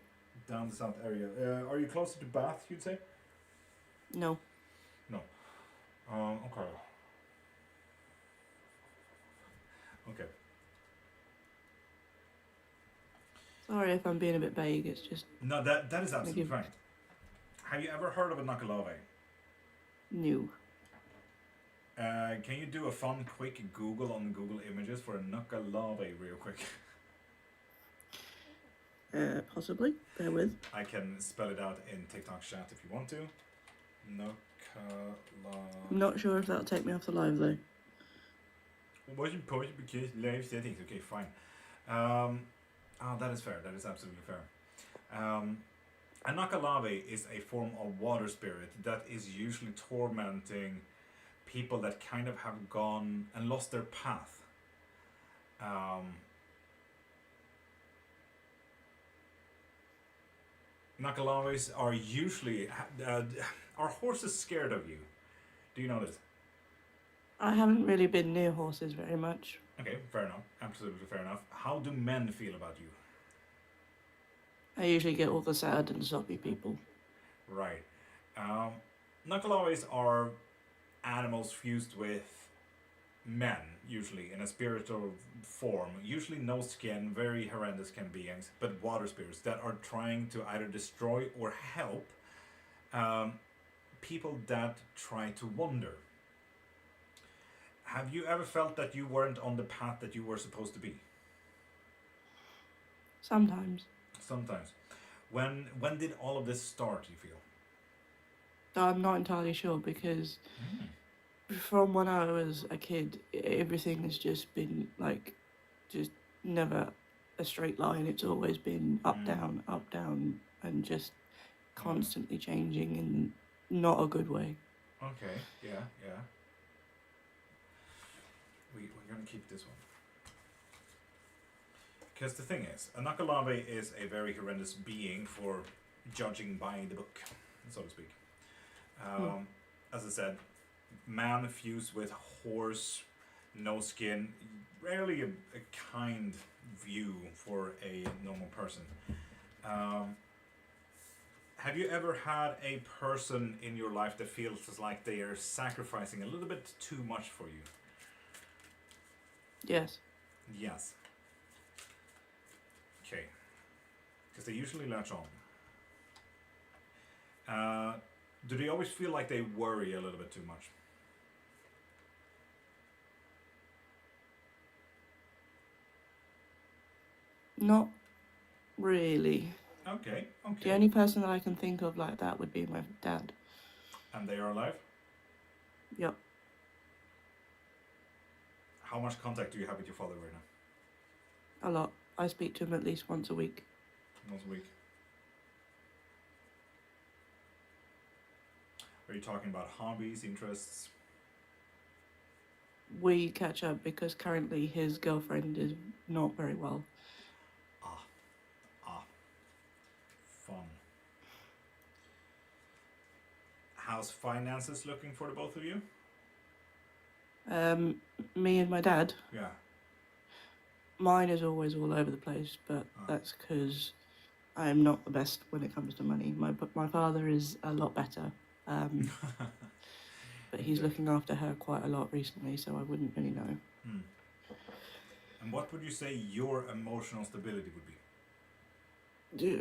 Down the south area. Are you closer to Bath, you'd say? No. No. Okay. Okay. Sorry if I'm being a bit vague. It's just No, that is absolutely give fine. Have you ever heard of a Nakalave? new. Can you do a fun, quick Google on Google Images for a Nakalave real quick? Possibly. Bear with. I can spell it out in TikTok chat if you want to. Nakalave. I'm not sure if that'll take me off the live though. Wasn't possible because live settings. Okay, fine. That is fair. That is absolutely fair. A Nakalave is a form of water spirit that is usually tormenting people that kind of have gone and lost their path. Nakalaves are usually. Are horses scared of you? Do you know this? I haven't really been near horses very much. Okay, fair enough. Absolutely fair enough. How do men feel about you? I usually get all the sad and soppy people. Right. Nakalaves are animals fused with men, usually in a spiritual form. Usually no skin, very horrendous can beings, but water spirits that are trying to either destroy or help people that try to wander. Have you ever felt that you weren't on the path that you were supposed to be? Sometimes. Sometimes. When did all of this start, you feel? I'm not entirely sure because from when I was a kid, everything has just been like, just never a straight line. It's always been up, down, and just constantly changing in not a good way. Okay, yeah, yeah. We're gonna keep this one. Because the thing is, a Nakalave is a very horrendous being for judging by the book, so to speak. As I said, man fused with horse, no skin, rarely a kind view for a normal person. Um, have you ever had a person in your life that feels like they are sacrificing a little bit too much for you? Yes. Yes. Okay. Because they usually latch on. Do they always feel like they worry a little bit too much? Not really. Okay, The okay. only person that I can think of like that would be my dad. And they are alive? Yep. How much contact do you have with your father right now? A lot. I speak to him at least once a week. Once a week. Are you talking about hobbies, interests? We catch up because currently his girlfriend is not very well. Fun. How's finances looking for the both of you? Me and my dad, Yeah. mine is always all over the place, but that's because I am not the best when it comes to money. My father is a lot better, but he's looking after her quite a lot recently, so I wouldn't really know. And what would you say your emotional stability would be?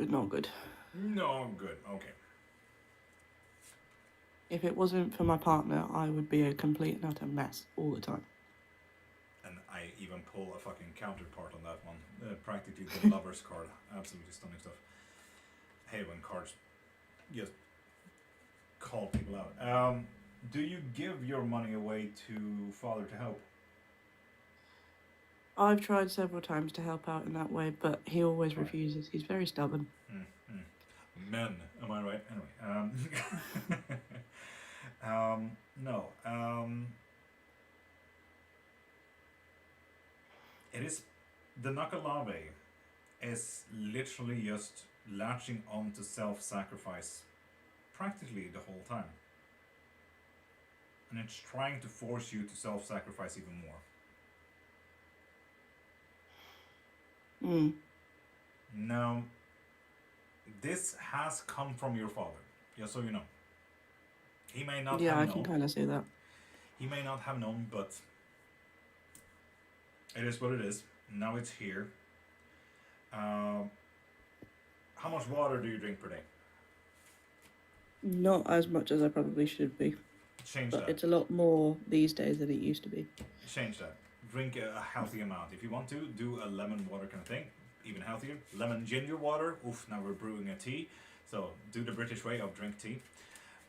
Not good. No, good. Okay. If it wasn't for my partner, I would be a complete and utter mess all the time. And I even pull a fucking counterpart on that one. Practically the lover's card. Absolutely stunning stuff. I hate when cards just call people out. Do you give your money away to father to help? I've tried several times to help out in that way, but he always refuses. He's very stubborn. Men, am I right? Anyway, no. It is the Nakalave is literally just latching on to self-sacrifice practically the whole time, and it's trying to force you to self-sacrifice even more. Now, this has come from your father, just so you know. He may not have known. Yeah, I can kind of see that. He may not have known, but it is what it is. Now it's here. How much water do you drink per day? Not as much as I probably should be. Change but that. It's a lot more these days than it used to be. Change that. Drink a healthy amount. If you want to, do a lemon water kind of thing. Even healthier. Lemon ginger water. Oof, now we're brewing a tea. So do the British way of drink tea.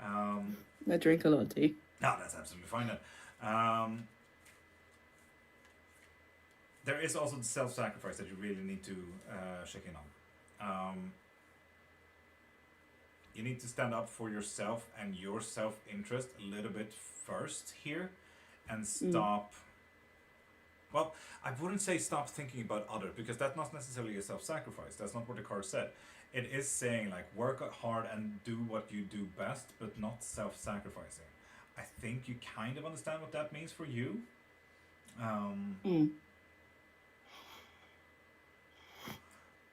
I drink a lot of tea. No, that's absolutely fine then. There is also the self-sacrifice that you really need to check in on. You need to stand up for yourself and your self-interest a little bit first here, and stop. Well, I wouldn't say stop thinking about others, because that's not necessarily a self-sacrifice. That's not what the card said. It is saying like work hard and do what you do best, but not self-sacrificing. I think you kind of understand what that means for you.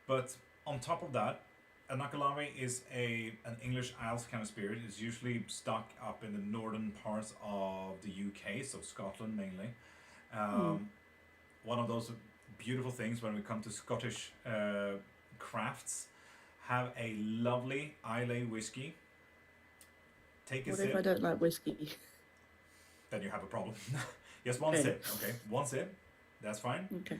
But on top of that, a Nakalave is an English Isles kind of spirit. It's usually stuck up in the northern parts of the UK, so Scotland mainly. One of those beautiful things when we come to Scottish crafts, have a lovely Islay whiskey. Take a What sip. if I don't like whiskey? Then you have a problem. Just one sip, okay? One sip, that's fine. Okay.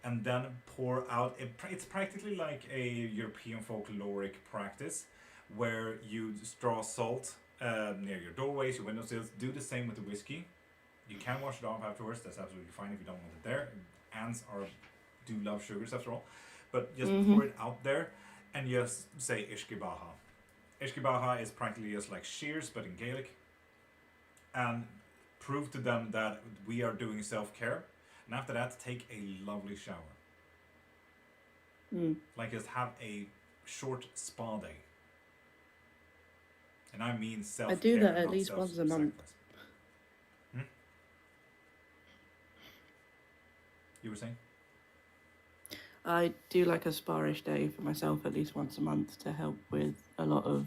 And then pour out. It's practically like a European folkloric practice where you draw salt near your doorways, your windowsills. Do the same with the whiskey. You can wash it off afterwards. That's absolutely fine if you don't want it there. Ants do love sugars after all. But just pour it out there and just say Ishkibaha. Ishkibaha is practically just like shears, but in Gaelic. And prove to them that we are doing self-care. And after that, take a lovely shower. Like just have a short spa day. And I mean self-care. I do that at least once a month. You were saying? I do like a sparish day for myself at least once a month to help with a lot of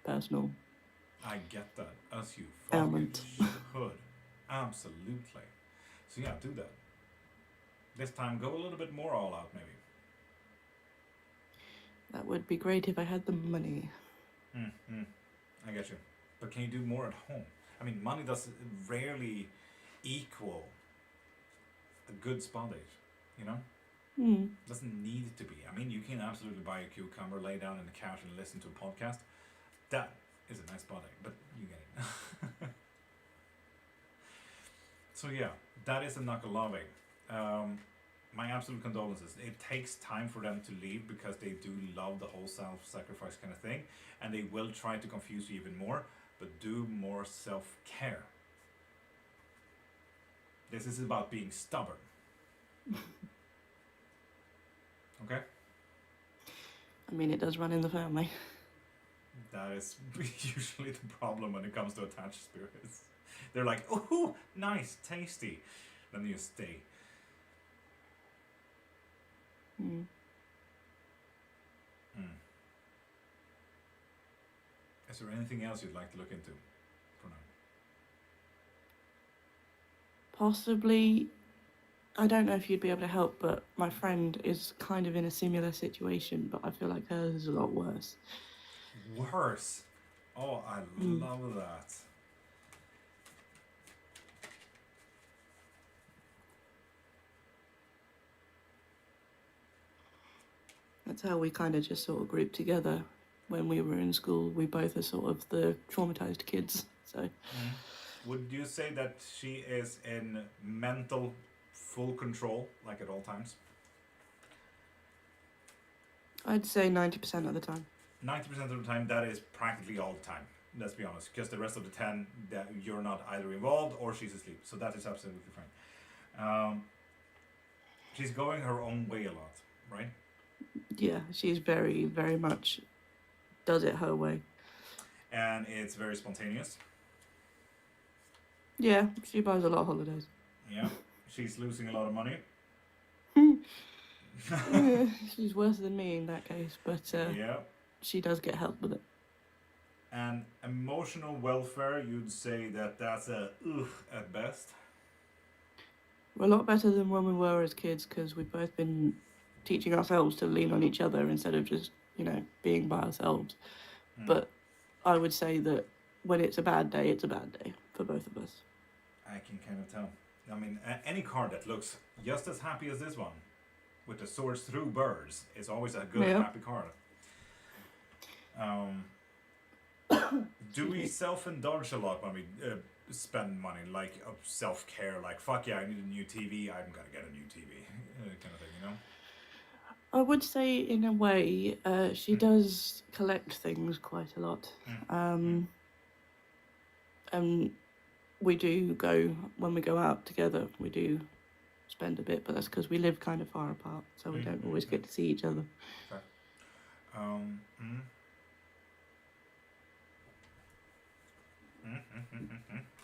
personal I get that, as you fucking ailment. should. Absolutely. So yeah, do that. This time, go a little bit more all out, maybe. That would be great if I had the money. I get you. But can you do more at home? I mean, money does rarely equal a good spa date, you know? Doesn't need to be. I mean, you can absolutely buy a cucumber, lay down on the couch and listen to a podcast. That is a nice spa date, but you get it. So yeah, that is a Nakalave. My absolute condolences. It takes time for them to leave because they do love the whole self-sacrifice kind of thing, and they will try to confuse you even more, but do more self-care. This is about being stubborn. Okay? I mean, it does run in the family. That is usually the problem when it comes to attached spirits. They're like, oh, nice, tasty. Then you stay. Is there anything else you'd like to look into for now? Possibly, I don't know if you'd be able to help, but my friend is kind of in a similar situation, but I feel like hers is a lot worse. Worse? Oh, I love that. That's how we kind of just sort of grouped together when we were in school. We both are sort of the traumatized kids, so... Would you say that she is in mental full control, like at all times? I'd say 90% of the time. 90% of the time, that is practically all the time. Let's be honest, because the rest of the 10, that you're not either involved or she's asleep. So that is absolutely fine. She's going her own way a lot, right? Yeah, she's very, very much does it her way. And it's very spontaneous. Yeah, she buys a lot of holidays. Yeah, she's losing a lot of money. She's worse than me in that case, but yeah. She does get help with it. And emotional welfare, you'd say that that's a at best. We're a lot better than when we were as kids because we've both been teaching ourselves to lean on each other instead of just, being by ourselves. But I would say that when it's a bad day, it's a bad day for both of us. I can kind of tell. I mean, any card that looks just as happy as this one, with the swords through birds, is always a good, happy card. Do we self-indulge a lot when we spend money, like self-care, like, fuck yeah, I need a new TV, I'm gonna get a new TV, kind of thing, I would say, in a way, she does collect things quite a lot. And we do go, when we go out together, we do spend a bit, but that's because we live kind of far apart, so we don't always get to see each other. Fair.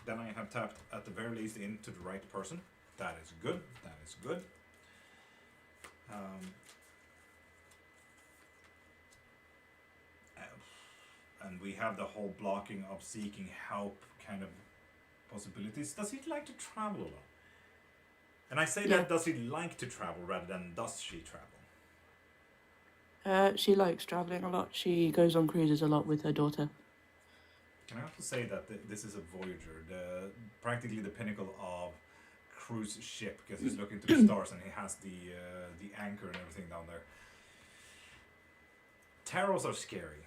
Then I have tapped, at the very least, into the right person. That is good. That is good. And we have the whole blocking of seeking help kind of possibilities. Does he like to travel a lot? And I say that, does he like to travel rather than does she travel? She likes traveling a lot. She goes on cruises a lot with her daughter. Can I also say that this is a Voyager, practically the pinnacle of cruise ship, because he's looking to the stars and he has the anchor and everything down there. Tarots are scary.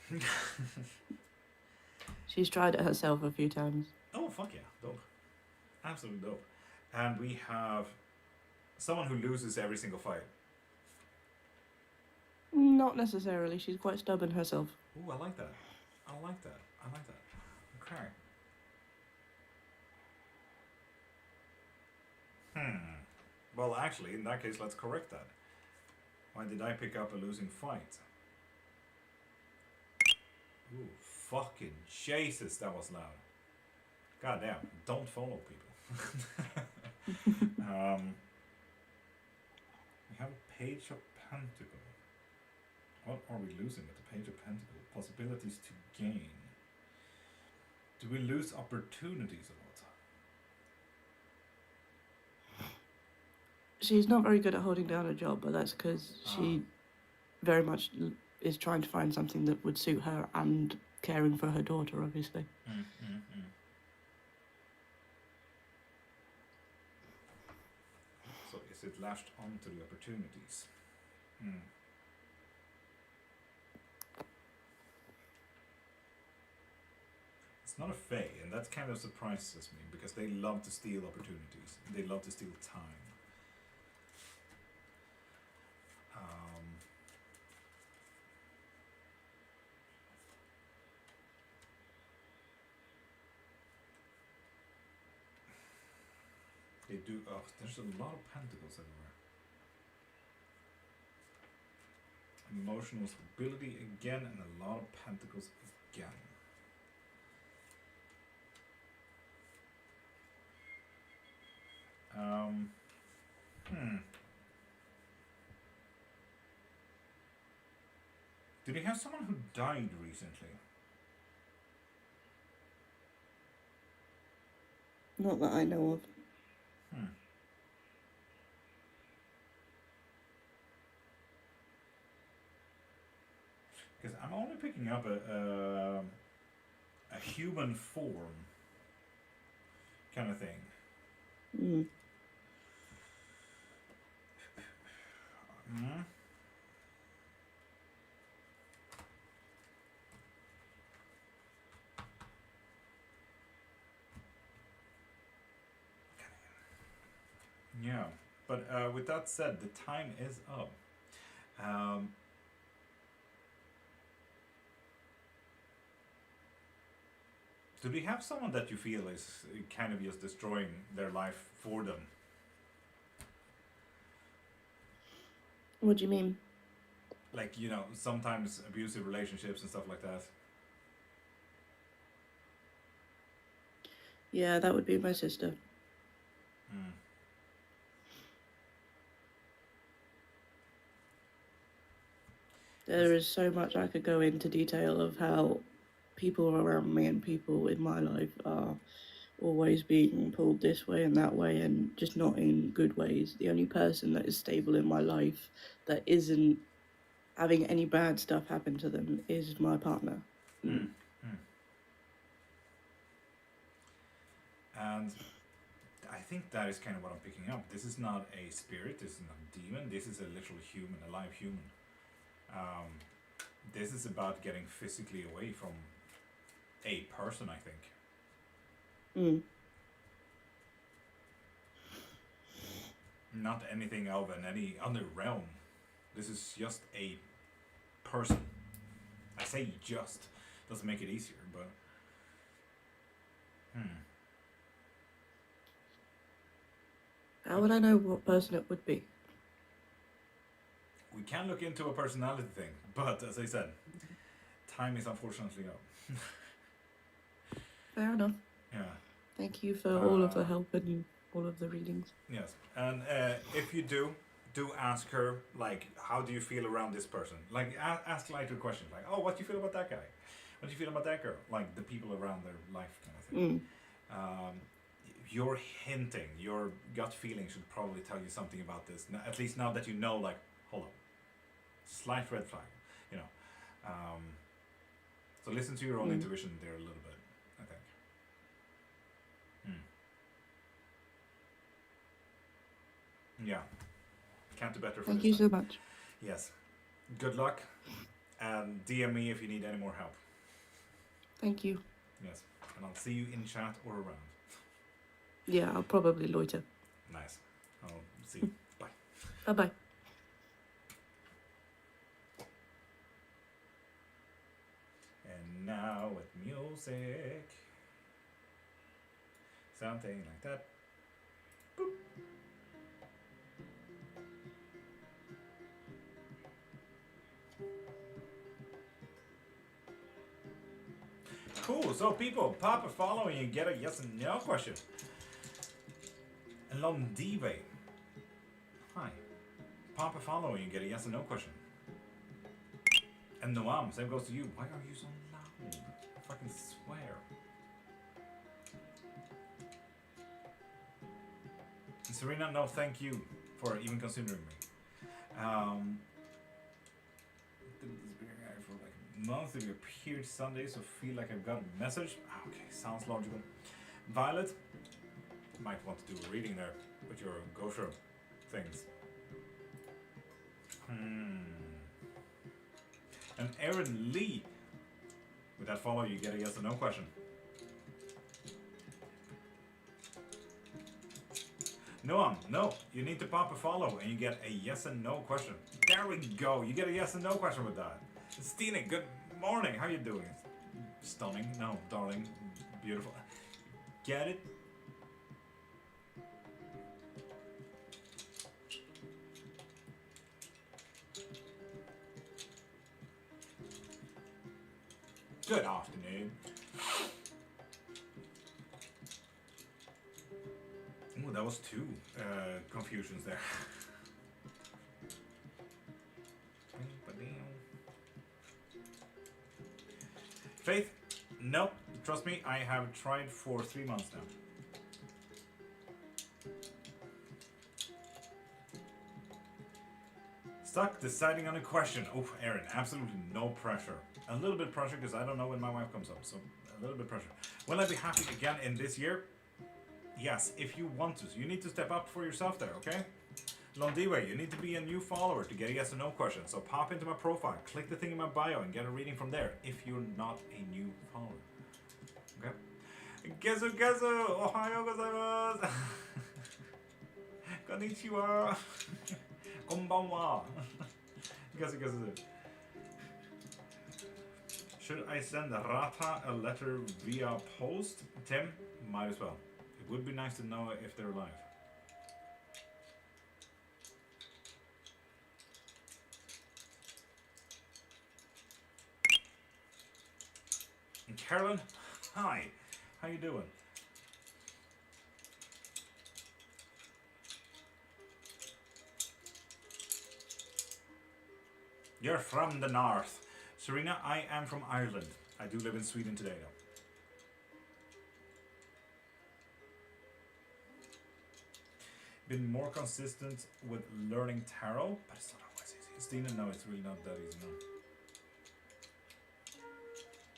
She's tried it herself a few times. Oh, fuck yeah. Dope. Absolutely dope. And we have someone who loses every single fight. Not necessarily. She's quite stubborn herself. Ooh, I like that. I like that. I like that. Okay. Well, actually, in that case, let's correct that. Why did I pick up a losing fight? Ooh, fucking Jesus, that was loud. God damn, don't follow people. Page of Pentacle. What are we losing with the Page of Pentacle? Possibilities to gain. Do we lose opportunities or what? She's not very good at holding down a job, but that's because she very much is trying to find something that would suit her and caring for her daughter, obviously. So is it lashed onto the opportunities? It's not a fae, and that kind of surprises me because they love to steal opportunities. They love to steal time. They do. Oh, there's a lot of pentacles everywhere. Emotional stability again, and a lot of pentacles again. Did he have someone who died recently? Not that I know of. Because I'm only picking up a human form kind of thing. Yeah, but with that said, the time is up. Do we have someone that you feel is kind of just destroying their life for them? What do you mean? Like, you know, sometimes abusive relationships and stuff like that. Yeah, that would be my sister. There is so much I could go into detail of how people around me and people in my life are always being pulled this way and that way, and just not in good ways. The only person that is stable in my life that isn't having any bad stuff happen to them is my partner. And I think that is kind of what I'm picking up. This is not a spirit, this is not a demon, this is a literal human, a live human. This is about getting physically away from a person, I think. Not anything of any other realm. This is just a person. I say just, doesn't make it easier, but How would I know what person it would be? we can look into a personality thing, but as I said, time is unfortunately up. Fair enough. Yeah. Thank you for all of the help and all of the readings. Yes, and if you do ask her, like, how do you feel around this person? Like, ask lighter questions, like, oh, what do you feel about that guy? What do you feel about that girl? Like, the people around their life kind of thing. You're hinting, your gut feeling should probably tell you something about this. At least now that you know, like, hold on, slight red flag, you know. So listen to your own intuition there a little bit, I think. Yeah, can't do better for Thank this you time. so much. Yes, good luck, and DM me if you need any more help. Thank you. Yes, and I'll see you in chat or around. Yeah, I'll probably loiter. Nice. I'll see you. Bye. Bye-bye. And now with music. Something like that. Boop. Cool, so people, pop a follow and you get a yes and no question. Londive. Hi. pop a follow and you get a yes or no question. And Noam, same goes to you. Why are you so loud? I fucking swear. And Serena, no, thank you for even considering me. Didn't this bigger guy for like a month. It appeared Sunday, so feel like I've got a message. Okay, sounds logical. Violet, might want to do a reading there with your Gosher things. And Aaron Lee, with that follow, you get a yes or no question. Noam, no, you need to pop a follow and you get a yes and no question. There we go, you get a yes and no question with that. Stina, good morning, how you doing? Stunning, no, darling, beautiful. Get it? Good afternoon. Oh, that was two confusions there. Faith? Nope. Trust me, I have tried for 3 months now. Stuck deciding on a question. Oh, Aaron, absolutely no pressure. A little bit pressure because I don't know when my wife comes up, so a little bit pressure. Will I be happy again in this year? Yes, if you want to. So you need to step up for yourself there, okay? Londiwe, you need to be a new follower to get a yes or no question. So pop into my profile, click the thing in my bio and get a reading from there if you're not a new follower. Okay? Gezu gezu! Ohayo gozaimasu! Konnichiwa! Konbanwa! Gezu gezu. Should I send Rata a letter via post? Tim, might as well. It would be nice to know if they're alive. And Carolyn, hi. How you doing? You're from the north. Serena, I am from Ireland. I do live in Sweden today, though. Been more consistent with learning tarot, but it's not always easy. Stina, no, it's really not that easy, no.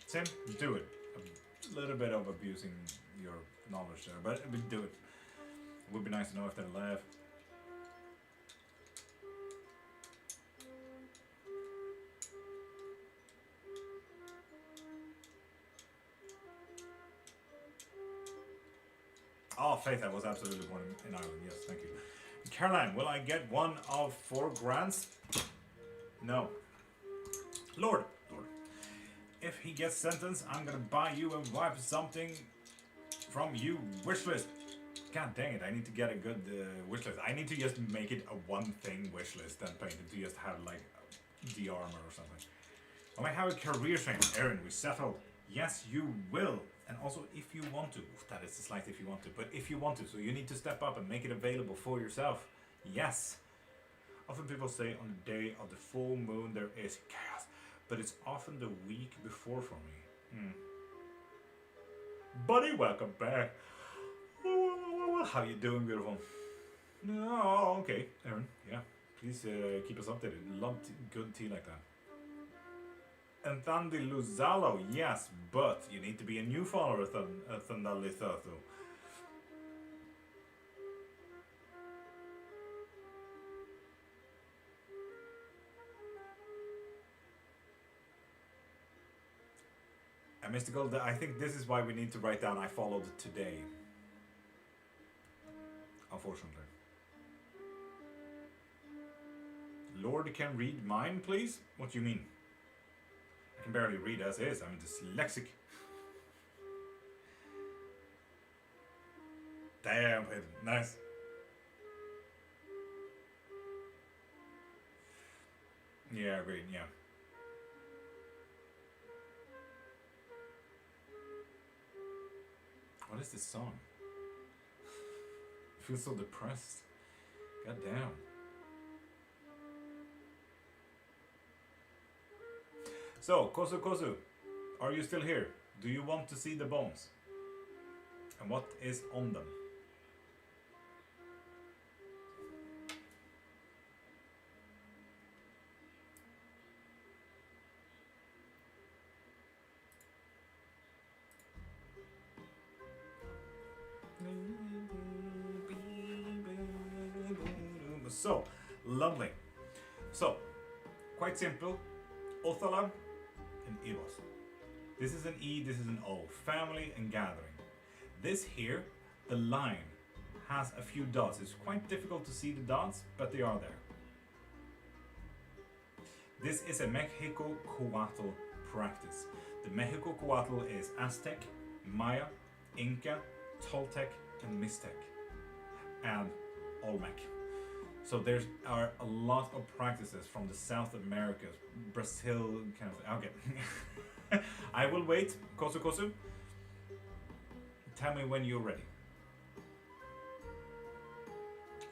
Tim, do it. A little bit of abusing your knowledge there, but do it. It would be nice to know if they're alive. Oh, Faith, I was absolutely born in Ireland. Yes, thank you. Caroline, will I get one of 4 grants? No. Lord, if he gets sentenced, I'm gonna buy you and wife something from you wishlist. God dang it, I need to get a good wishlist. I need to just make it a one-thing wishlist and paint it to just have like the armor or something. I might have a career change. Aaron, we settled. Yes, you will. And also, if you want to. That is a slight if you want to. But if you want to, so you need to step up and make it available for yourself. Yes. Often people say on the day of the full moon there is chaos. But it's often the week before for me. Buddy, welcome back. How you doing, beautiful? Oh, okay, Aaron. Yeah, please keep us updated. Love good tea like that. And Thandi Luzalo, yes, but you need to be a new follower of Thandalithathu. And Mystical, I think this is why we need to write down I followed today. Unfortunately. Lord can read mine, please? What do you mean? I can barely read as is. I'm dyslexic. Damn, nice. Yeah, great, yeah. What is this song? I feel so depressed. God damn. So, Kosu, are you still here? Do you want to see the bones? And what is on them? So, lovely. So, quite simple. Othala and Eros. This is an E, this is an O. Family and gathering. This here, the line, has a few dots. It's quite difficult to see the dots, but they are there. This is a Mexicocoatl practice. The Mexicocoatl is Aztec, Maya, Inca, Toltec, and Mixtec, and Olmec. So there are a lot of practices from the South Americas, Brazil, kind of. Okay, I will wait. Kosu, tell me when you're ready.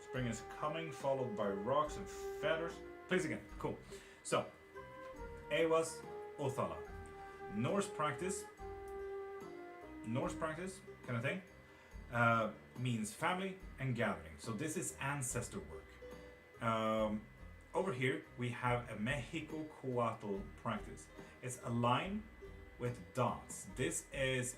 Spring is coming, followed by rocks and feathers. Please again. Cool. So, Ewas Othala. Norse practice, kind of thing, means family and gathering. So this is ancestor work. Over here we have a Mexicocoatl practice. It's a line with dots. This is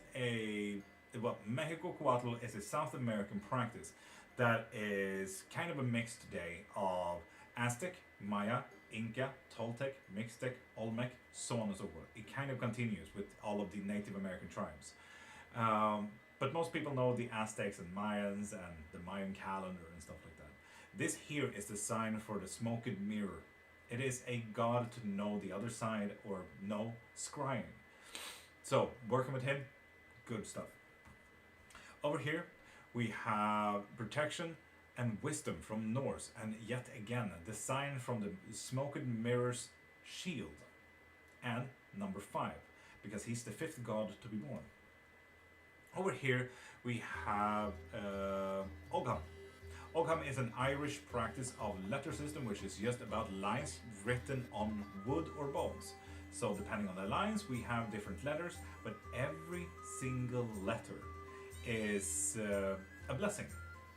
Mexicocoatl is a South American practice that is kind of a mix today of Aztec, Maya, Inca, Toltec, Mixtec, Olmec, so on and so forth. It kind of continues with all of the Native American tribes. But most people know the Aztecs and Mayans and the Mayan calendar and stuff like that. This here is the sign for the smoked mirror. It is a god to know the other side or know scrying. So, working with him, good stuff. Over here, we have protection and wisdom from Norse, and yet again, the sign from the smoked mirror's shield. And number 5, because he's the 5th god to be born. Over here, we have Ogham. Ogham is an Irish practice of letter system, which is just about lines written on wood or bones. So depending on the lines, we have different letters, but every single letter is a blessing,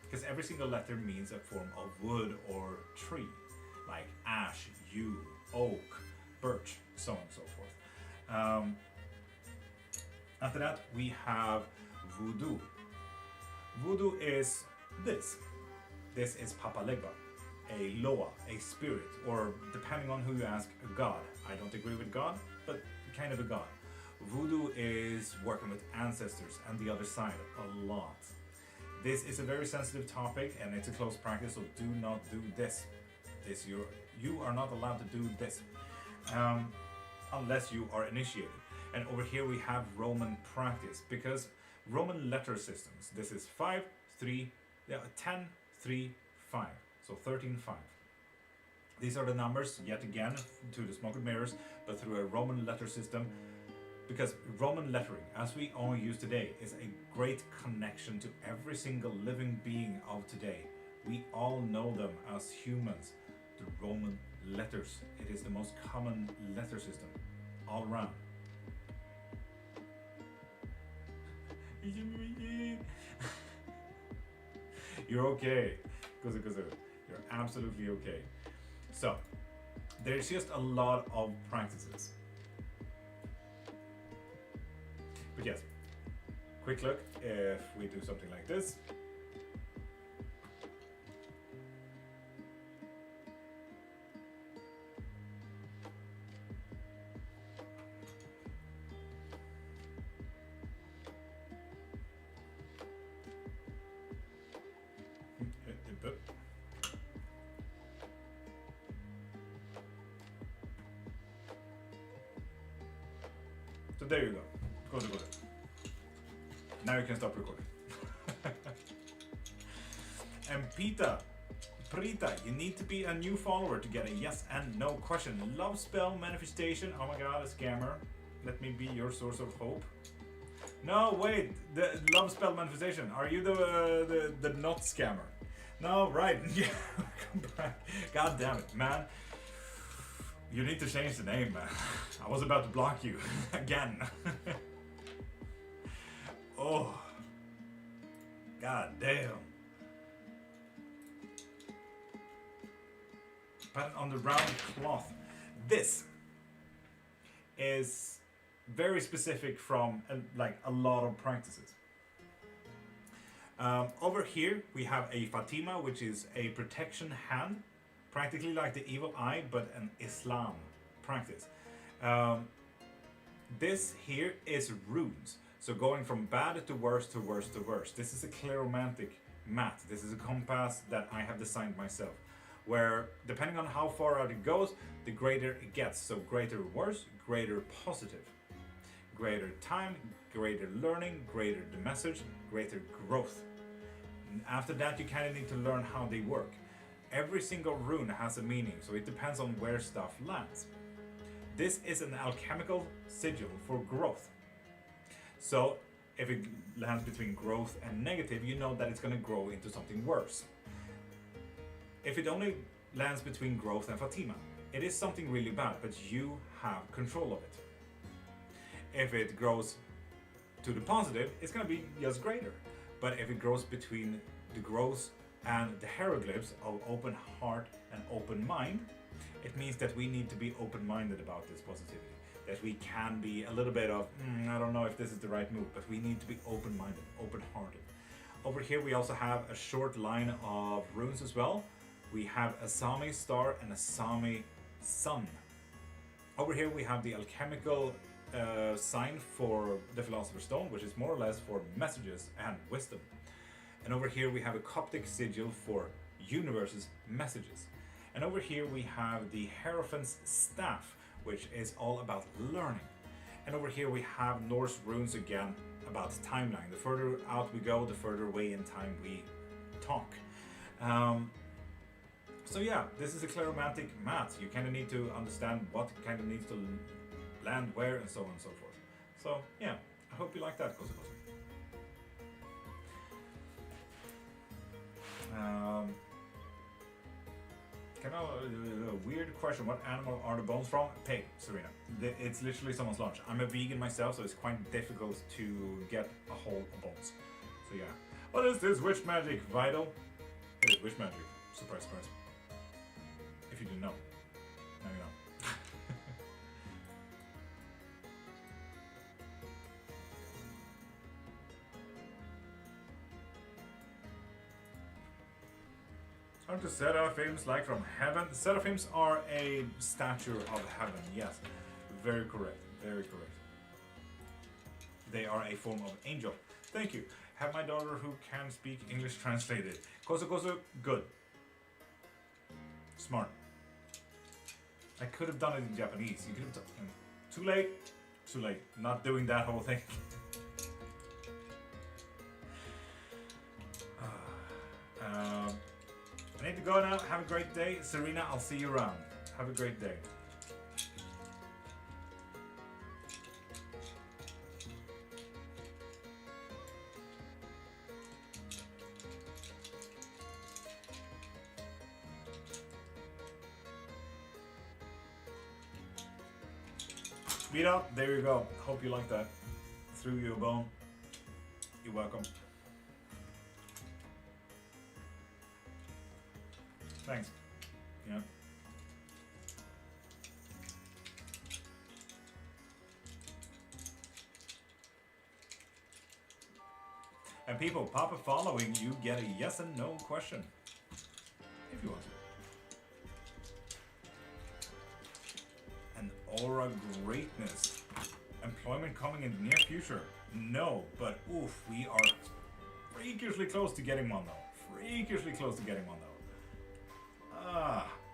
because every single letter means a form of wood or tree, like ash, yew, oak, birch, so on and so forth. After that, we have voodoo. Voodoo is this. This is Papa Legba, a Loa, a spirit, or depending on who you ask, a god. I don't agree with God, but kind of a god. Voodoo is working with ancestors and the other side a lot. This is a very sensitive topic and it's a close practice, so do not do this. You are not allowed to do this unless you are initiated. And over here we have Roman practice, because Roman letter systems, this is 5, 3, 10, 3, 5, so 13, 5. These are the numbers, yet again, to the smoked mirrors, but through a Roman letter system, because Roman lettering, as we all use today, is a great connection to every single living being of today. We all know them as humans, the Roman letters. It is the most common letter system all around. You're okay. Kuzu. You're absolutely okay. So, there's just a lot of practices. But yes, quick look if we do something like this. So there you go. Go. Now you can stop recording. And Prita, you need to be a new follower to get a yes and no question. Love spell manifestation. Oh my god, a scammer. Let me be your source of hope. No, wait. The love spell manifestation. Are you the not scammer? No, right. Yeah. Come back. God damn it, man. You need to change the name, man. I was about to block you again. Oh, god damn. Pattern on the round cloth. This is very specific from like a lot of practices. Over here we have a Fatima, which is a protection hand, practically like the evil eye, but an Islam practice. This here is runes, so going from bad to worse to worse to worse. This is a Clairomantic mat. This is a compass that I have designed myself, where depending on how far out it goes, the greater it gets. So greater worse, greater positive. Greater time, greater learning, greater the message, greater growth. And after that, you kind of need to learn how they work. Every single rune has a meaning, so it depends on where stuff lands. This is an alchemical sigil for growth. So if it lands between growth and negative, you know that it's going to grow into something worse. If it only lands between growth and Fatima, it is something really bad, but you have control of it. If it grows to the positive, it's going to be just greater. But if it grows between the growth and the hieroglyphs of open heart and open mind, it means that we need to be open-minded about this positivity. That we can be a little bit of, I don't know if this is the right move, but we need to be open-minded, open-hearted. Over here we also have a short line of runes as well. We have a Sami star and a Sami sun. Over here we have the alchemical sign for the Philosopher's Stone, which is more or less for messages and wisdom. And over here we have a Coptic sigil for universe's messages. And over here we have the Hierophant's staff, which is all about learning. And over here we have Norse runes again about timeline. The further out we go, the further away in time we talk. So yeah, this is a Clairomantic mat. You kind of need to understand what kind of needs to land where and so on and so forth. So yeah, I hope you like that, Kosa Kosa. A weird question. What animal are the bones from? Pig, Serena. It's literally someone's lunch. I'm a vegan myself, so it's quite difficult to get a hold of bones. So yeah. What is this witch magic, Vital? It is witch magic. Surprise, surprise. If you didn't know. Now you know. Aren't the seraphims like from heaven? The seraphims are a statue of heaven, yes. Very correct, very correct. They are a form of angel. Thank you. Have my daughter who can speak English translated. Koso Koso, good. Smart. I could have done it in Japanese. You could have done it. Too late. Too late. Not doing that whole thing. I need to go now. Have a great day. Serena, I'll see you around. Have a great day. Beat up. There you go. Hope you like that. Threw you a bone. You're welcome. Thanks. Yeah. And people, pop a following, you get a yes and no question. If you want to. An aura greatness. Employment coming in the near future. No, but oof, we are freakishly close to getting one though. Freakishly close to getting one though.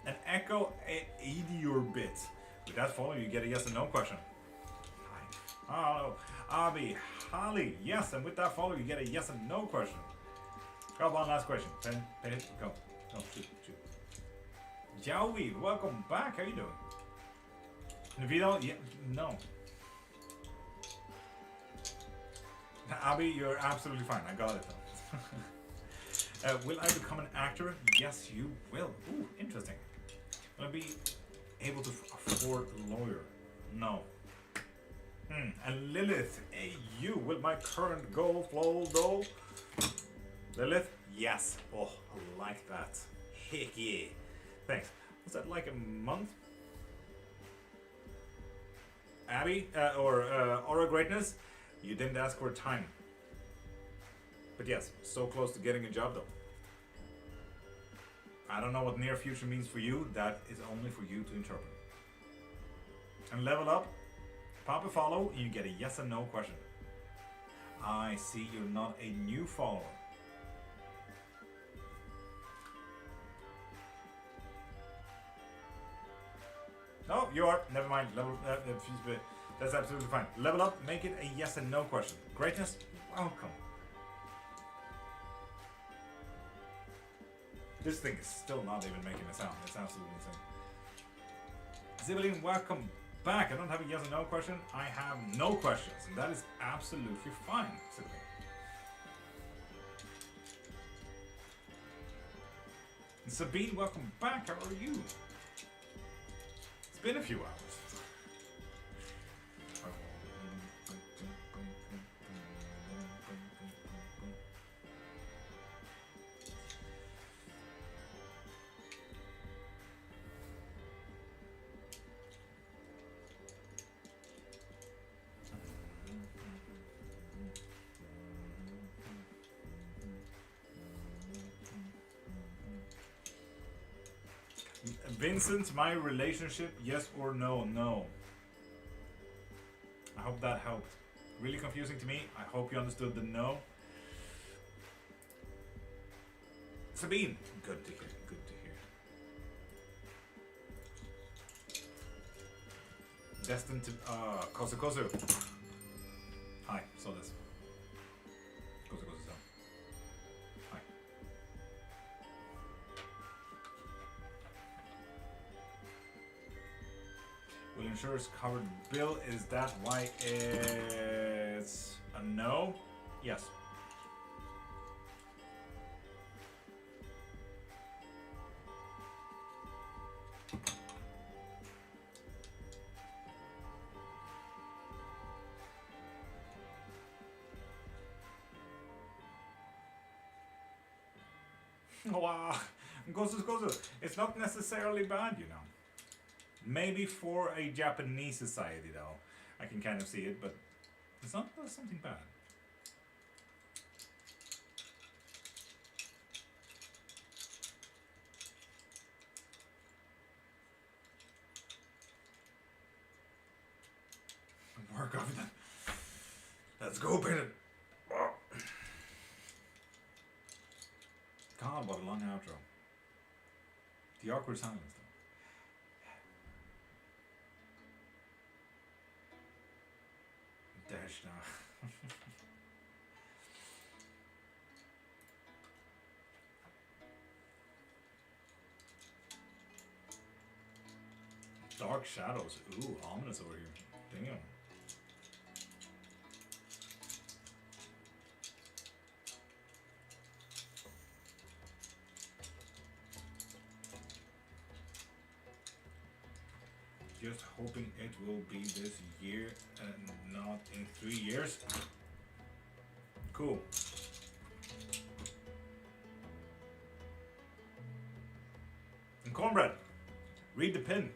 An echo 80 bit. With that follow, you get a yes and no question. Hi. Hello. Abi. Holly. Yes, and with that follow, you get a yes and no question. Got one last question. Pen, go. Oh, shoot. Joey, welcome back. How you doing? Navido? Yeah, no. Abi, you're absolutely fine. I got it though. Will I become an actor? Yes, you will. Ooh, interesting. Will I be able to afford a lawyer? No. And Lilith, hey, you with my current goal flow though. Lilith, yes. Oh, I like that. Heck yeah. Thanks. Was that like a month? Abby, or Aura Greatness, you didn't ask for time. But yes, so close to getting a job though. I don't know what near future means for you. That is only for you to interpret. And level up, pop a follow, and you get a yes and no question. I see you're not a new follower. No, you are. Never mind. Level. That's absolutely fine. Level up. Make it a yes and no question. Greatness. Welcome. This thing is still not even making a sound. It's absolutely insane. Zibeline, welcome back. I don't have a yes or no question. I have no questions, and that is absolutely fine, Zibeline. And Sabine, welcome back. How are you? It's been a few hours. Vincent, my relationship, yes or no? No. I hope that helped. Really confusing to me. I hope you understood the no. Sabine, good to hear. Good to hear. Destined to Kosu. Hi, saw this. Kosu. Hi. Will insurers cover the bill? Is that why it's a no? Yes. Wow. Gozu. It's not necessarily bad, you know. Maybe for a Japanese society, though, I can kind of see it, but it's not something bad. More confident. Let's go, Bennett. God, what a long outro. The awkward silence, though. Dash now. Dark shadows. Ooh, ominous over here. Damn. Just hoping it will be this year and not in 3 years. Cool. And Cornbread, read the pin.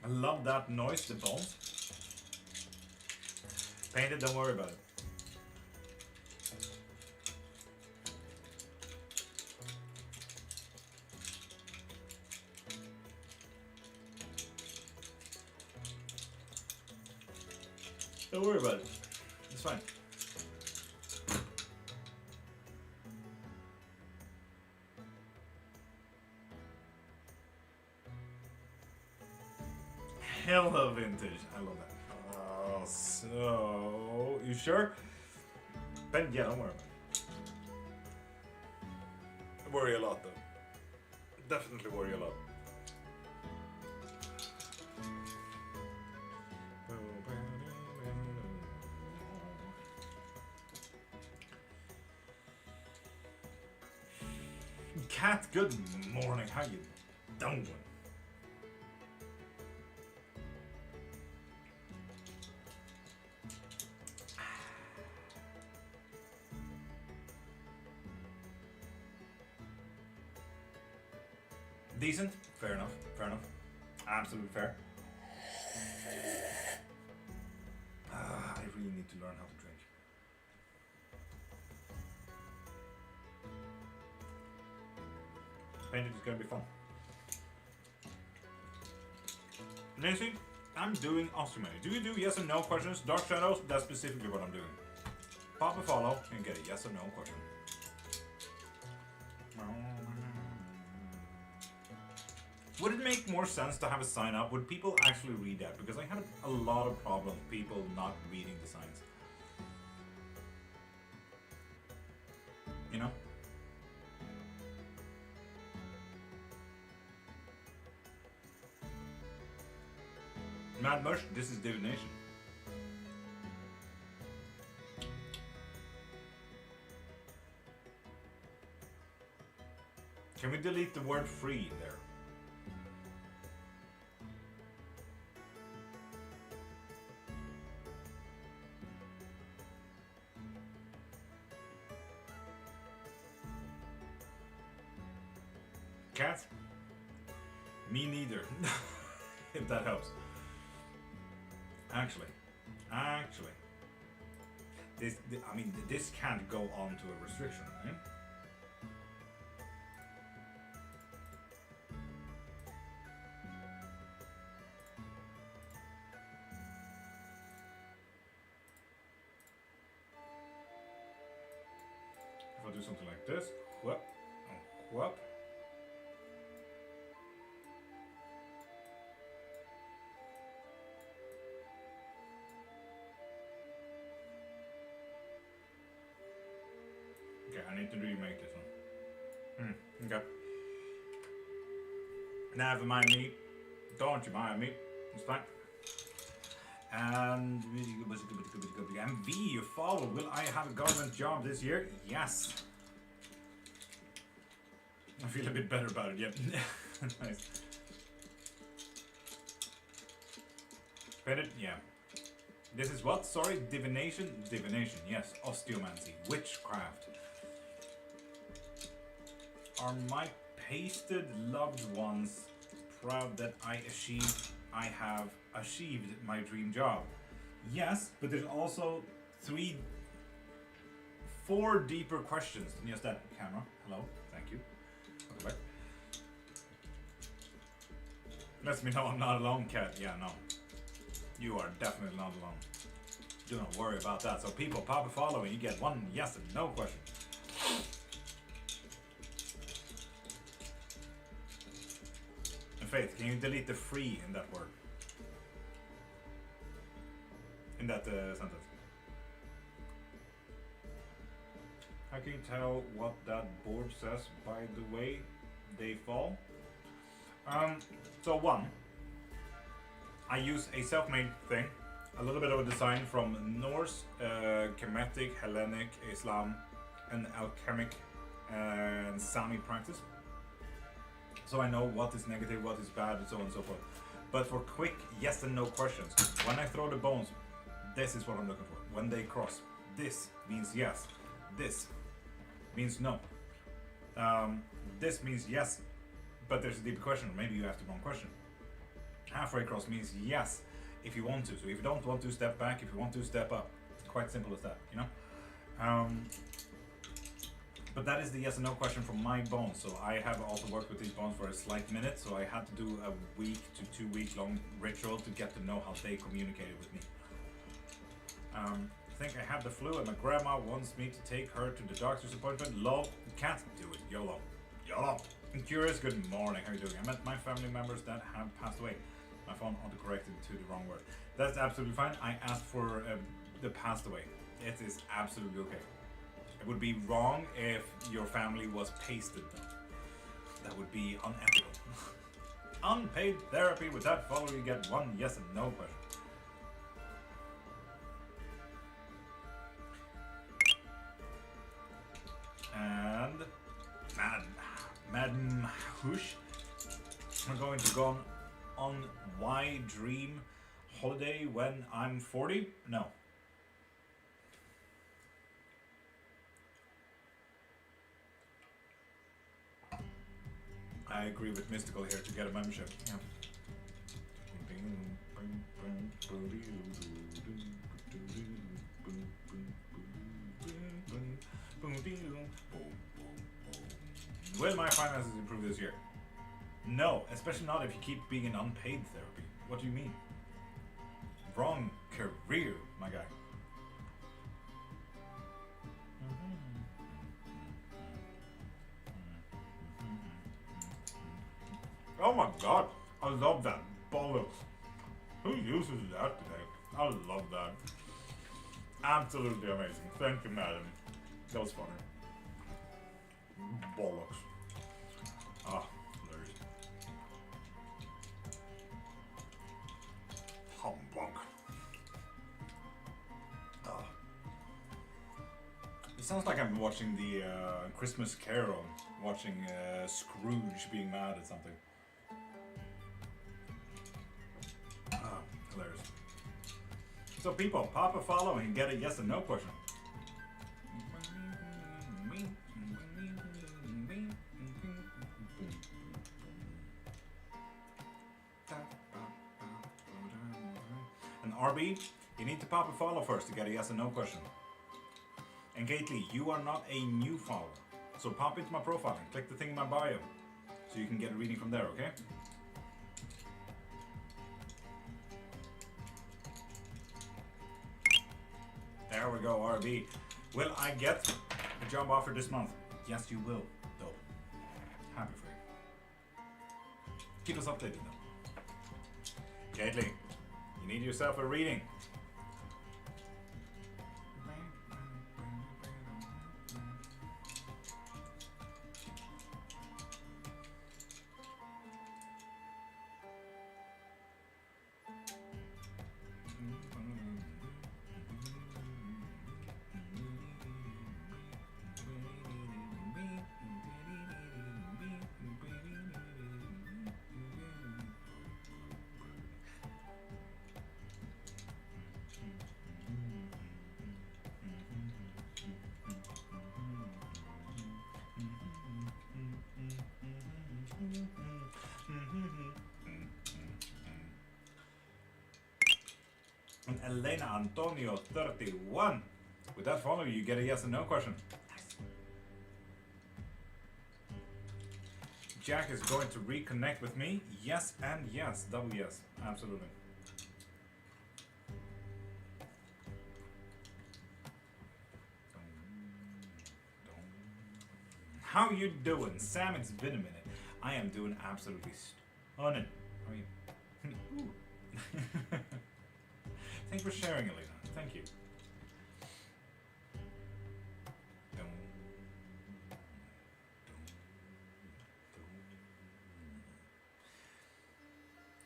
I love that noise, the bones. Painted, don't worry about it. Don't worry about it. It's fine. Hella vintage. I love that. Oh, so you sure? Ben, yeah, don't worry about it. I worry a lot, though. Definitely worry a lot. Cat, good morning. How you doing? Decent? Fair enough. Fair enough. Absolutely fair. I really need to learn how to drink. Painting is gonna be fun. Nancy, I'm doing astronomy. Do you do yes or no questions? Dark Shadows, that's specifically what I'm doing. Pop a follow and get a yes or no question. Would it make more sense to have a sign up? Would people actually read that? Because I had a lot of problems people not reading the signs. You know? Mad Mush, this is Divination. Can we delete the word free there? Cat? Me neither. If that helps. Actually, this can't go on to a restriction, right? If I do something like this, whoop, whoop. Okay, I need to remake this one. Okay. Never mind me. Don't you mind me. It's fine. And MV, you follow. Will I have a government job this year? Yes. I feel a bit better about it, yep. Nice. Painted? Yeah. This is what? Sorry, divination? Divination, yes. Osteomancy. Witchcraft. Are my pasted loved ones proud that I have achieved my dream job? Yes, but there's also 4 deeper questions than just that. Camera, hello, thank you. Welcome back. Lets me know I'm not alone, Cat. Yeah, no. You are definitely not alone. Do not worry about that. So people, pop a follow and you get 1 yes and no question. Faith, can you delete the free in that word? In that sentence. How can you tell what that board says by the way they fall? So 1, I use a self-made thing, a little bit of a design from Norse, Kemetic, Hellenic, Islam, and alchemic and Sami practice. So I know what is negative, what is bad, and so on and so forth. But for quick yes and no questions, when I throw the bones, this is what I'm looking for. When they cross, this means yes. This means no. This means yes, but there's a deeper question. Maybe you asked the wrong question. Halfway cross means yes, if you want to. So if you don't want to, step back. If you want to, step up. It's quite simple as that, you know? But that is the yes and no question from my bones. So I have also worked with these bones for a slight minute. So I had to do a week to 2 week long ritual to get to know how they communicated with me. I think I have the flu and my grandma wants me to take her to the doctor's appointment. Love, can't do it. YOLO. YOLO. I'm curious, good morning. How are you doing? I met my family members that have passed away. My phone autocorrected to the wrong word. That's absolutely fine. I asked for the passed away. It is absolutely okay. It would be wrong if your family was pasted though. That would be unethical. Unpaid therapy. With that follow, you get 1 yes and no question. And push. We're going to go on why dream holiday when I'm 40? No. I agree with Mystical here to get a membership. Yeah. Will my finances improve this year? No, especially not if you keep being in unpaid therapy. What do you mean? Wrong career, my guy. Oh my god, I love that bollocks. Who uses that today? I love that. Absolutely amazing. Thank you, madam. That was funny. Bollocks. Ah, hilarious. Humbug. Ah. It sounds like I'm watching the Christmas Carol, watching Scrooge being mad at something. Ah, hilarious. So people, pop a follow and get a yes and no question. And RB, you need to pop a follow first to get a yes and no question. And Gately, you are not a new follower. So pop into my profile and click the thing in my bio so you can get a reading from there, okay? There we go, RB. Will I get a job offer this month? Yes, you will, though. Happy for you. Keep us updated, though. Gately, you need yourself a reading. And Elena Antonio 31. With that follow, you get a yes and no question. Nice. Jack is going to reconnect with me. Yes and yes. Double yes. Absolutely. How you doing? Sam, it's been a minute. I am doing absolutely stunning. How are you? Ooh. Thanks for sharing, Elena. Thank you.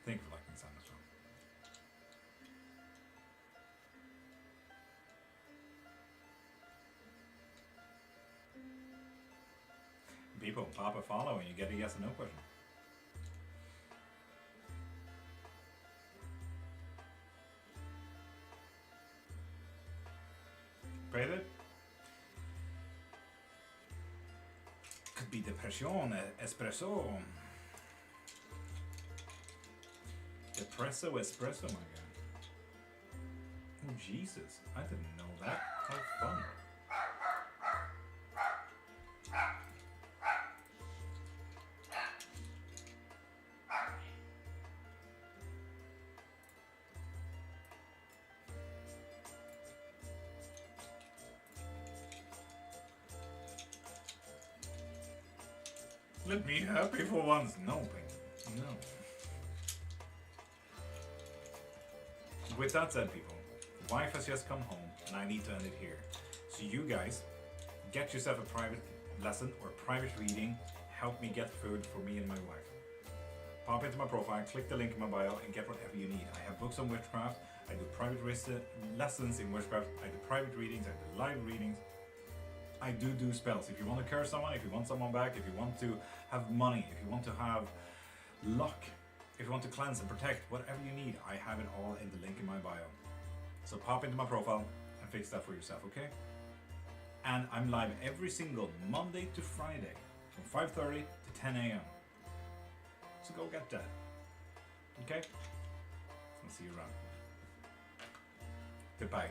Thank you for liking Sam as well. People, pop a follow and you get a yes or no question. Private? Could be depression, espresso. Depresso, espresso, my guy. Oh, Jesus. I didn't know that. How fun. Let me happy for once. No, Pink. No. With that said, people, wife has just come home and I need to end it here. So you guys, get yourself a private lesson or private reading. Help me get food for me and my wife. Pop into my profile, click the link in my bio and get whatever you need. I have books on witchcraft. I do private lessons in witchcraft. I do private readings. I do live readings. I do spells. If you want to curse someone, if you want someone back, if you want to have money, if you want to have luck, if you want to cleanse and protect, whatever you need, I have it all in the link in my bio. So pop into my profile and fix that for yourself, okay? And I'm live every single Monday to Friday from 5:30 to 10 a.m. So go get that. Okay? I'll see you around. Goodbye.